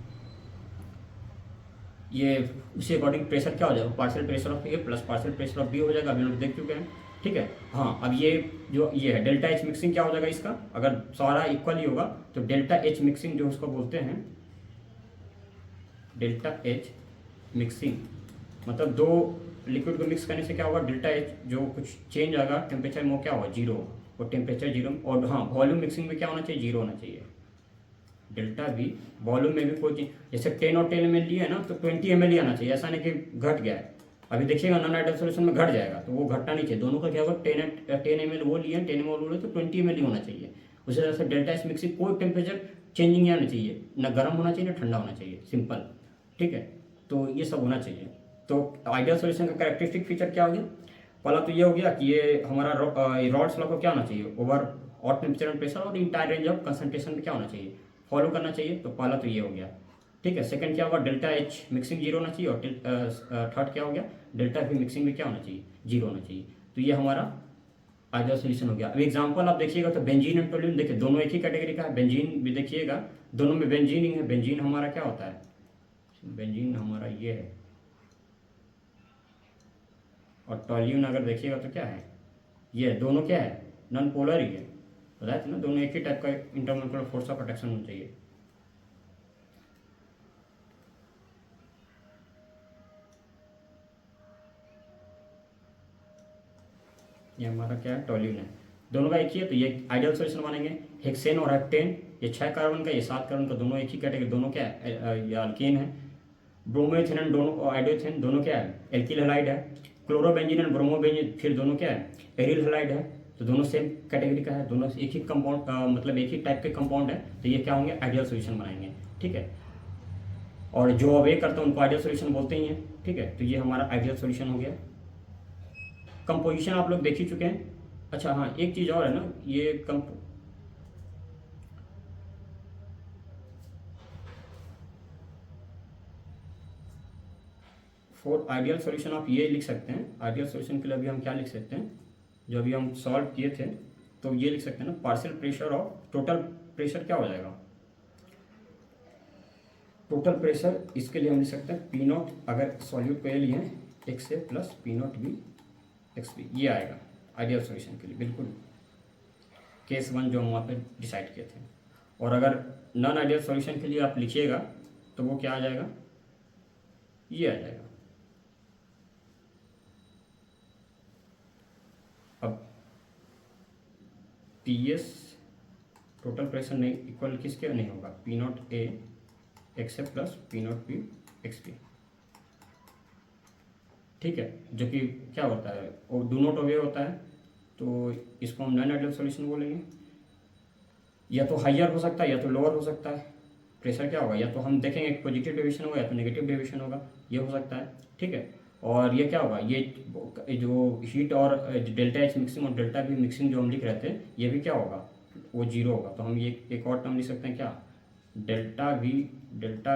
S1: ये उसी अकॉर्डिंग प्रेशर क्या हो जाएगा, partial pressure of A plus partial pressure of B हो जाएगा, अभी हम लोग देख चुके हैं, ठीक है। हाँ, अब ये जो ये है डेल्टा एच मिक्सिंग क्या हो जाएगा इसका, अगर सारा इक्वल ही होगा तो डेल्टा एच मिक्सिंग जो उसको बोलते हैं, डेल्टा एच मिक्सिंग मतलब दो लिक्विड को मिक्स करने से क्या होगा, डेल्टा एच जो कुछ चेंज आएगा टेम्परेचर में वो क्या होगा, जीरो, और टेम्परेचर जीरो, और हाँ वॉल्यूम मिक्सिंग में क्या होना चाहिए, जीरो होना चाहिए। डेल्टा बी वॉल्यूम में भी कोई चीज, जैसे 10 और 10 ml लिए है ना, तो 20 ml ही आना चाहिए, ऐसा नहीं कि घट गया है। अभी देखिएगा नॉन आइडियल सॉल्यूशन में घट जाएगा, तो वो घटना नहीं चाहिए, दोनों का क्या होगा, 10 ml वो लिए, 10 ml वो लिए, तो 20 ml ही होना चाहिए। उसी तरह से डेल्टा एस मिक्सिंग कोई टेम्परेचर चेंजिंग नहीं आना चाहिए, ना गर्म होना चाहिए ना ठंडा होना चाहिए, सिंपल, ठीक है। तो ये सब होना चाहिए। तो आइडियल सॉल्यूशन का कैरेक्टरिस्टिक फीचर क्या हो गया, पहला तो ये हो गया कि ये हमारा रॉड्स लॉ को क्या होना चाहिए, ओवर और टेम्परेचर एंड प्रेशर और इंटायर रेंज ऑफ कंसंट्रेशन में क्या होना चाहिए, फॉलो करना चाहिए। तो पहला तो ये हो गया, ठीक है। सेकंड क्या होगा, डेल्टा एच मिक्सिंग जीरो होना चाहिए, और थर्ड क्या हो गया, डेल्टा भी मिक्सिंग में क्या होना चाहिए, जीरो होना चाहिए। तो ये हमारा आइडियल सॉल्यूशन हो गया। अब एग्जांपल आप देखिएगा तो बेंजीन एंड टोल्यूइन, देखिए दोनों एक ही कैटेगरी का है, बेंजीन भी देखिएगा, दोनों में बेंजीन ही है। बेंजीन हमारा क्या होता है, बेंजीन हमारा ये है, और टोल्यूइन अगर देखिएगा तो क्या है, ये दोनों क्या है, नॉन पोलर ही है, बताया था ना, दोनों एक ही टाइप का इंटरमोलिकुलर फोर्स ऑफ अट्रैक्शन होना चाहिए। ये हमारा क्या है, टोल्यूइन है, दोनों का एक ही है, तो ये आइडियल सॉल्यूशन मानेंगे। हेक्सेन और हेक्टेन, ये 6 कार्बन का, ये 7 कार्बन का, दोनों एक ही कैटेगरी, दोनों क्या है, ये अल्केन है। ब्रोमोइथेन एंड दोनों आइडोथेन, दोनों क्या है, एल्किल हैलाइड है। क्लोरोबेंजीन एंड ब्रोमोबेंजीन फिर दोनों क्या है, एरिल हैलाइड है। तो दोनों सेम कैटेगरी का है, दोनों एक ही कंपाउंड, मतलब एक ही टाइप के कंपाउंड है, तो ये क्या होंगे, आइडियल सॉल्यूशन बनाएंगे, ठीक है। और जो अब ये करते हैं उनको आइडियल सॉल्यूशन बोलते ही हैं, ठीक है। तो ये हमारा आइडियल सॉल्यूशन हो गया। कंपोजिशन आप लोग देख ही चुके हैं। अच्छा हाँ, एक चीज़ और है ना, ये फॉर आइडियल सॉल्यूशन आप ये लिख सकते हैं, आइडियल सॉल्यूशन के लिए अभी हम क्या लिख सकते हैं, जो अभी हम सॉल्व किए थे, तो ये लिख सकते हैं ना, partial pressure of total pressure क्या हो जाएगा, टोटल प्रेशर, इसके लिए हम लिख सकते हैं पी नॉट, अगर सॉल्यूट को ये लिए X A plus P not B X B, ये आएगा आइडियल सॉल्यूशन के लिए, बिल्कुल केस 1 जो हम वहाँ पे डिसाइड किए थे। और अगर नॉन आइडियल सॉल्यूशन के लिए आप लिखिएगा तो वो क्या आ जाएगा, ये आ जाएगा। अब पी एस टोटल प्रेशर नहीं इक्वल किसके नहीं होगा, P not A x F plus P not P x P, ठीक है, जो कि क्या होता है वो डू नॉट अवे होता है, तो इसको हम नॉन आइडियल सॉल्यूशन बोलेंगे। या तो हाइयर हो सकता है या तो लोअर हो सकता है। प्रेशर क्या होगा, या तो हम देखेंगे पॉजिटिव डेविएशन होगा या तो नेगेटिव डेविएशन होगा, ये हो सकता है, ठीक है। और ये क्या होगा, ये जो हीट और डेल्टा एच मिक्सिंग और डेल्टा वी मिक्सिंग जो हम लिख रहे थे, ये भी क्या होगा, वो जीरो होगा। तो हम ये एक और टर्म लिख सकते हैं क्या, डेल्टा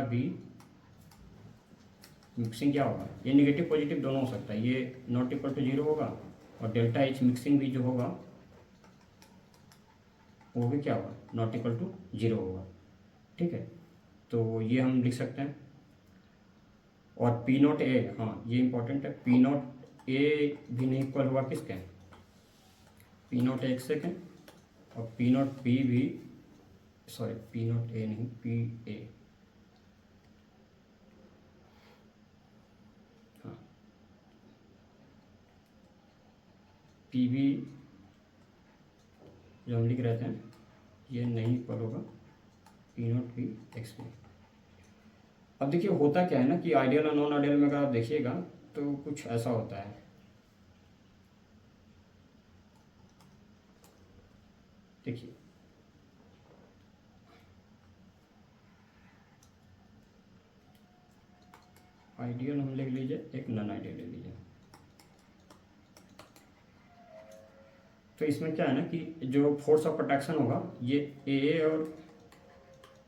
S1: वी मिक्सिंग क्या होगा, ये निगेटिव पॉजिटिव दोनों हो सकता है, ये नॉट इक्वल टू जीरो होगा, और डेल्टा एच मिक्सिंग भी जो होगा वो भी क्या होगा, नॉट इक्वल टू जीरो होगा, ठीक है। तो ये हम लिख सकते हैं। और पी नॉट ए, हाँ ये इंपॉर्टेंट है, पी नॉट ए भी नहीं इक्वल होगा किसके, पी नॉट ए एक सेकेंड, और पी नॉट बी भी, सॉरी पी नॉट ए नहीं पी ए, हाँ पी बी जो हम लिख रहे थे ये नहीं इक्वल होगा P not P x P. अब देखिए होता क्या है ना कि आइडियल और नॉन आइडियल में अगर आप देखिएगा तो कुछ ऐसा होता है, देखिए आइडियल हम लिख लीजिए, एक नॉन आइडियल ले लीजिए। तो इसमें क्या है ना कि जो फोर्स ऑफ अट्रैक्शन होगा ये ए और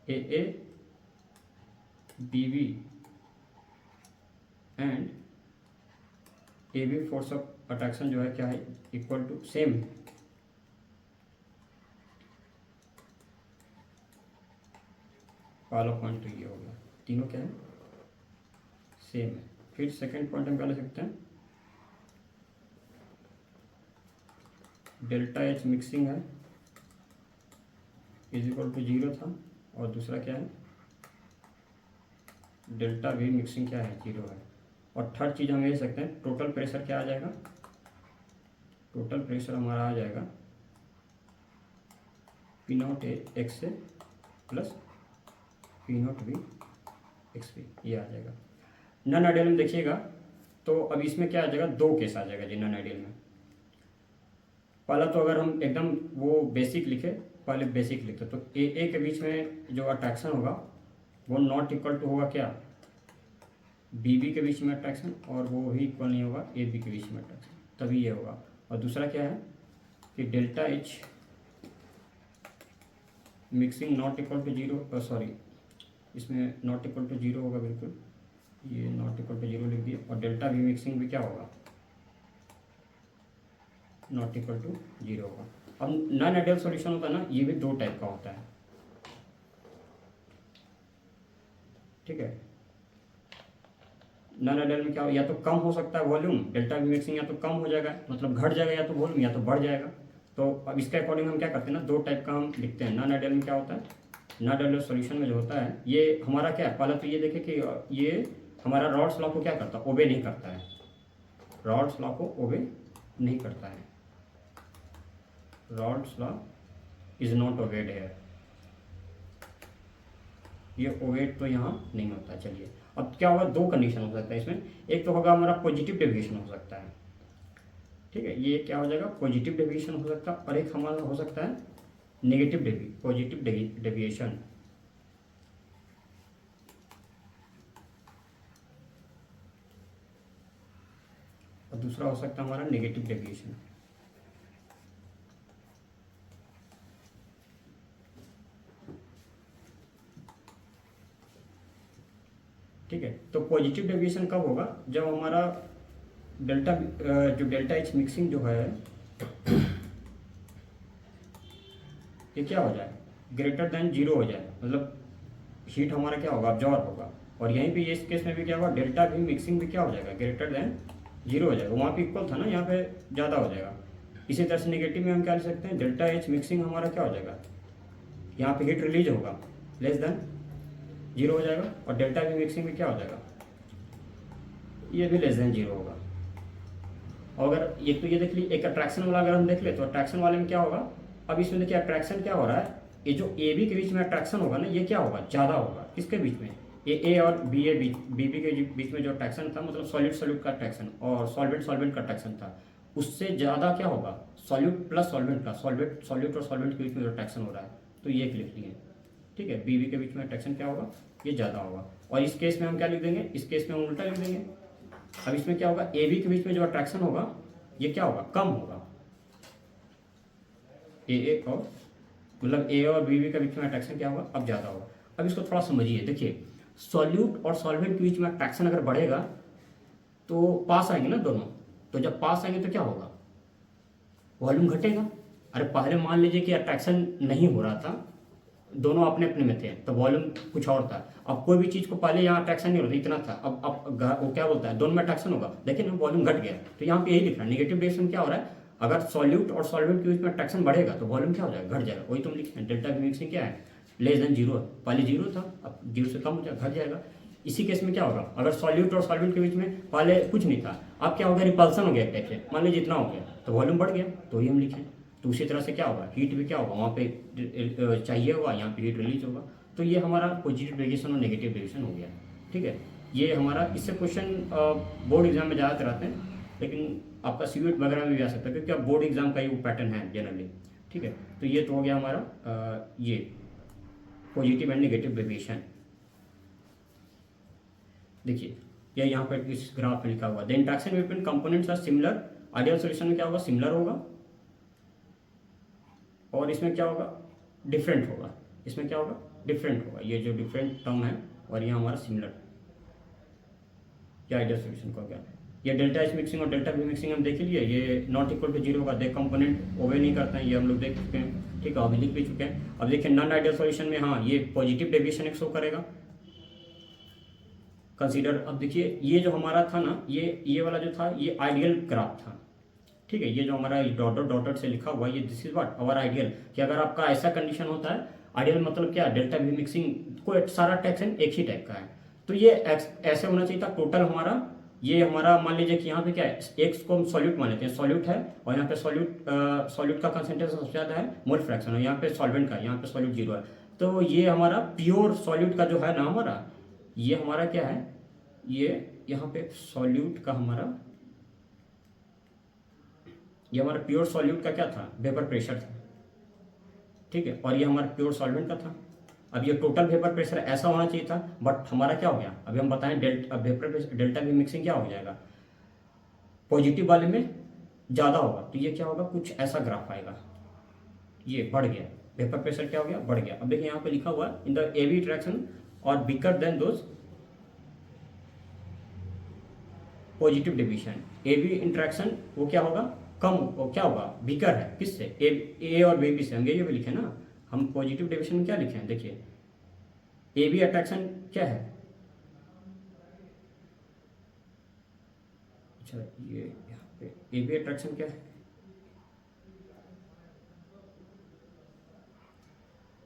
S1: A B B and A B force of attraction जो है क्या है, इक्वल टू सेम, वाला पॉइंट तो ये हो गया, तीनों क्या है सेम है। फिर सेकंड पॉइंट हम क्या ले सकते हैं, डेल्टा एच मिक्सिंग है इज इक्वल टू जीरो था, और दूसरा क्या है डेल्टा वी मिक्सिंग क्या है जीरो है। और थर्ड चीज़ हम ये सकते हैं टोटल प्रेशर क्या आ जाएगा, टोटल प्रेशर हमारा आ जाएगा पी नॉट ए एक्स से plus P naught V X P, ये आ जाएगा। नॉन आइडियल में देखिएगा तो अब इसमें क्या आ जाएगा, दो केस आ जाएगा जी नॉन आइडियल में। पहला तो अगर हम एकदम वो बेसिक लिखे, पहले बेसिक लिखते तो ए के बीच में जो अट्रैक्शन होगा वो नॉट इक्वल टू होगा क्या, बी बी के बीच में अट्रैक्शन, और वो भी इक्वल नहीं होगा ए बी के बीच में अट्रैक्शन, तभी ये होगा। और दूसरा क्या है कि delta H mixing not equal to zero, sorry इसमें नॉट इक्वल टू जीरो होगा बिल्कुल, ये नॉट इक्वल टू जीरो लिख दिए, और डेल्टा वी मिक्सिंग भी क्या होगा नॉट इक्वल टू जीरो होगा। अब नॉन आइडियल सॉल्यूशन होता है ना, ये भी दो टाइप का होता है, ठीक है। नॉन आइडियल में क्या हो, या तो कम हो सकता है वॉल्यूम, डेल्टा वी मिक्सिंग या तो कम हो जाएगा मतलब घट जाएगा, या तो वॉल्यूम या तो बढ़ जाएगा। तो अब इसके अकॉर्डिंग हम क्या करते हैं ना, दो टाइप का हम लिखते हैं। नॉन आइडियल में क्या होता है, नॉन आइडियल सॉल्यूशन में जो होता है ये हमारा क्या है, पहले तो ये देखें कि ये हमारा रॉल्स लॉ को क्या करता है, ओबे नहीं करता है, रॉल्स लॉ को ओबे नहीं करता है, Raoult's law is not obeyed है, ये ओबेड तो यहाँ नहीं होता। चलिए अब क्या होगा, दो कंडीशन हो सकता है इसमें, एक तो होगा हमारा पॉजिटिव डेविएशन हो सकता है, ठीक है, ये क्या हो जाएगा पॉजिटिव डेविएशन हो सकता है, और एक हमारा हो सकता है नेगेटिव पॉजिटिव डेविएशन, और दूसरा हो सकता है हमारा नेगेटिव डेविएशन। ठीक है, तो पॉजिटिव डेविएशन कब होगा, जब हमारा डेल्टा जो डेल्टा एच मिक्सिंग जो है ये क्या हो जाए, ग्रेटर देन जीरो हो जाए, मतलब हीट हमारा क्या होगा अब्जॉर्ब होगा। और यहीं पे इस केस में भी क्या होगा, डेल्टा भी मिक्सिंग भी क्या हो जाएगा ग्रेटर देन जीरो हो जाएगा, वहाँ पे इक्वल था ना, यहाँ पे ज़्यादा हो जाएगा। इसी तरह से नेगेटिव में हम क्या लिख सकते हैं, डेल्टा एच मिक्सिंग हमारा क्या हो जाएगा, यहाँ पे हीट रिलीज होगा लेस देन जीरो हो जाएगा, और डेल्टा भी मिक्सिंग भी क्या हो जाएगा, ये भी लेस देन जीरो होगा। और अगर ये तो ये देख ली, एक अट्रैक्शन वाला अगर हम देख ले तो अट्रैक्शन वाले में क्या होगा, अब इसमें देखिए अट्रैक्शन क्या हो रहा है, ये जो ए बी के बीच में अट्रैक्शन होगा ना, ये क्या होगा, ज़्यादा होगा। किसके बीच में, ए और बी बी के बीच में जो अट्रैक्शन था, मतलब सॉलिड सॉलिड का अट्रैक्शन और सॉल्वेंट सॉल्वेंट का अट्रैक्शन था, उससे ज़्यादा क्या होगा, सॉल्यूट प्लस सॉल्वेंट का, सॉल्यूट और सॉल्वेंट के बीच में जो अट्रैक्शन हो रहा है, तो ये लिख लिए। ठीक है, बी के बीच में अट्रैक्शन क्या होगा, ये ज़्यादा होगा। और इस केस में हम क्या लिख देंगे, इस केस में हम उल्टा लिख देंगे। अब इसमें क्या होगा, ए बी के बीच में जो अट्रैक्शन होगा ये क्या होगा, कम होगा। ए और मतलब ए और बी के बीच में अट्रैक्शन क्या होगा, अब ज़्यादा होगा। अब इसको थोड़ा समझिए, देखिए सॉल्यूट और सॉल्वेंट के बीच में अट्रैक्शन अगर बढ़ेगा तो पास आएंगे ना दोनों, तो जब पास आएंगे तो क्या होगा, वॉल्यूम घटेगा। अरे पहले मान लीजिए कि अट्रैक्शन नहीं हो रहा था, दोनों अपने अपने में थे, तो वॉल्यूम कुछ और था। अब कोई भी चीज़ को पहले यहाँ अट्रैक्शन नहीं होता, इतना था, अब वो क्या बोलता है, दोनों में अट्रैक्शन होगा, देखिए ना वॉल्यूम घट गया। तो यहाँ पे यही लिख रहा है, नेगेटिव डायरेक्शन क्या हो रहा है, अगर सॉल्यूट और सॉल्वेंट के बीच में अट्रैक्शन बढ़ेगा तो वॉल्यूम क्या हो जाएगा, घट जाएगा। वही तुम लिखे हैं, डेल्टा वी मिक्सिंग क्या है, लेस देन जीरो है, पहले जीरो था, अब जीरो से कम हो जाएगा, घट जाएगा। इसी केस में क्या होगा, अगर सॉल्यूट और सॉल्वेंट के बीच में पहले कुछ नहीं था, अब क्या हो गया, रिपल्सन हो गया एक टाइप से, मान लीजिए जितना हो गया, तो वॉल्यूम बढ़ गया, तो ही हम लिखें। तो उसी तरह से क्या होगा, हीट भी क्या होगा, वहाँ पे चाहिए होगा, यहाँ पे हीट रिलीज होगा। तो ये हमारा पॉजिटिव डेविएशन और नेगेटिव डेविएशन हो गया। ठीक है, ये हमारा, इससे क्वेश्चन बोर्ड एग्जाम में ज़्यादातर आते हैं, लेकिन आपका सीयूईटी वगैरह में भी आ सकता है, क्योंकि अब बोर्ड एग्जाम का ही वो पैटर्न है जनरली। ठीक है, तो ये तो हो गया हमारा ये पॉजिटिव एंड नेगेटिव डेविएशन। देखिए ये यहाँ पर इस ग्राफ में लिखा हुआ, the interaction between components are similar. Ideal solution में क्या होगा, सिमिलर होगा, और इसमें क्या होगा, डिफरेंट होगा। इसमें क्या होगा, डिफरेंट होगा, ये जो डिफरेंट टर्म है, और यहाँ हमारा सिमिलर। क्या आइडियल सॉल्यूशन का क्या, ये डेल्टा एच मिक्सिंग और डेल्टा वी मिक्सिंग हम देख लिए, ये नॉट इक्वल टू जीरो होगा, दे कंपोनेंट ओवे नहीं करते हैं, ये हम लोग देख चुके हैं। ठीक है, अभी लिख भी चुके हैं। अब देखिए नॉन आइडियल सॉल्यूशन में, हाँ ये पॉजिटिव डेविएशन एक शो करेगा, कंसीडर। अब देखिए ये जो हमारा था ना, ये वाला जो था, ये आइडियल ग्राफ था। ठीक है, ये जो हमारा डॉटर डॉटर से लिखा हुआ, ये this is what our ideal, कि अगर आपका ऐसा कंडीशन होता है, आइडियल मतलब क्या, डेल्टा वी मिक्सिंग को सारा अट्रैक्शन एक ही टाइप का है, तो ये ऐसे होना चाहिए था टोटल हमारा। ये हमारा मान लीजिए कि यहाँ पे क्या है, एक्स को हम सॉल्यूट मान लेते हैं, सॉल्यूट है, और यहाँ पे सॉल्यूट का कंसंट्रेशन सबसे ज़्यादा है, मोल फ्रैक्शन, और यहाँ पे सॉल्वेंट का, यहाँ पे सॉल्यूट जीरो है। तो ये हमारा प्योर सॉल्यूट का जो है ना हमारा, ये हमारा क्या है, ये यहाँ पे सॉल्यूट का हमारा, ये हमारा प्योर सॉल्यूट का क्या था, वेपर प्रेशर था। ठीक है, और ये हमारा प्योर सॉल्वेंट का था। अब ये टोटल वेपर प्रेशर ऐसा होना चाहिए था, बट हमारा क्या हो गया, अभी हम बताएं डेल्टा वी मिक्सिंग क्या हो जाएगा, पॉजिटिव वाले में ज़्यादा होगा, तो ये क्या होगा, कुछ ऐसा ग्राफ आएगा, ये बढ़ गया, वेपर प्रेशर क्या हो गया, बढ़ गया। अब देखिए यहाँ पे लिखा हुआ है, इन द एवी इंटरेक्शन और bigger than those positive division. AB interaction वो क्या होगा, कम, वो क्या होगा, बिकर है, किससे, ए और बी से, हम ये भी लिखे ना, हम पॉजिटिव डिविजन में क्या लिखे हैं, देखिए ए बी अट्रैक्शन क्या है, अच्छा ये यहाँ पे ए बी अट्रैक्शन क्या है,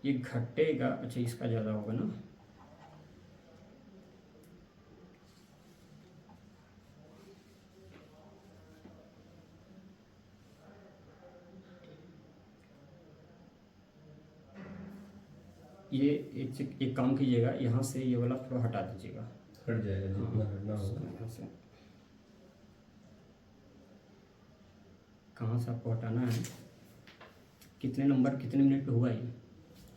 S1: ये घटेगा, अच्छा इसका ज़्यादा होगा ना, ये एक काम कीजिएगा, यहाँ से ये वाला थोड़ा हटा दीजिएगा,
S2: हट जाएगा जितना हटना होगा।
S1: यहाँ से कहाँ से आपको हटाना है, कितने नंबर कितने मिनट पे हुआ ये,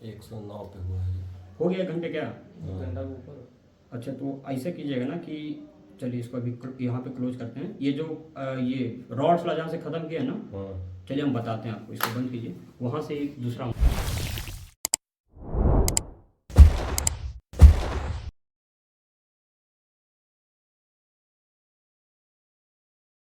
S2: 109 पे हुआ है,
S1: हो गया, घंटे क्या,
S2: घंटा के ऊपर।
S1: अच्छा तो ऐसे कीजिएगा ना कि, चलिए इसको अभी यहाँ पे क्लोज करते हैं। ये जो ये रॉड्स वाला जहाँ से ख़त्म किया है ना,
S2: हाँ
S1: चलिए हम बताते हैं आपको, इसको बंद कीजिए, वहाँ से एक दूसरा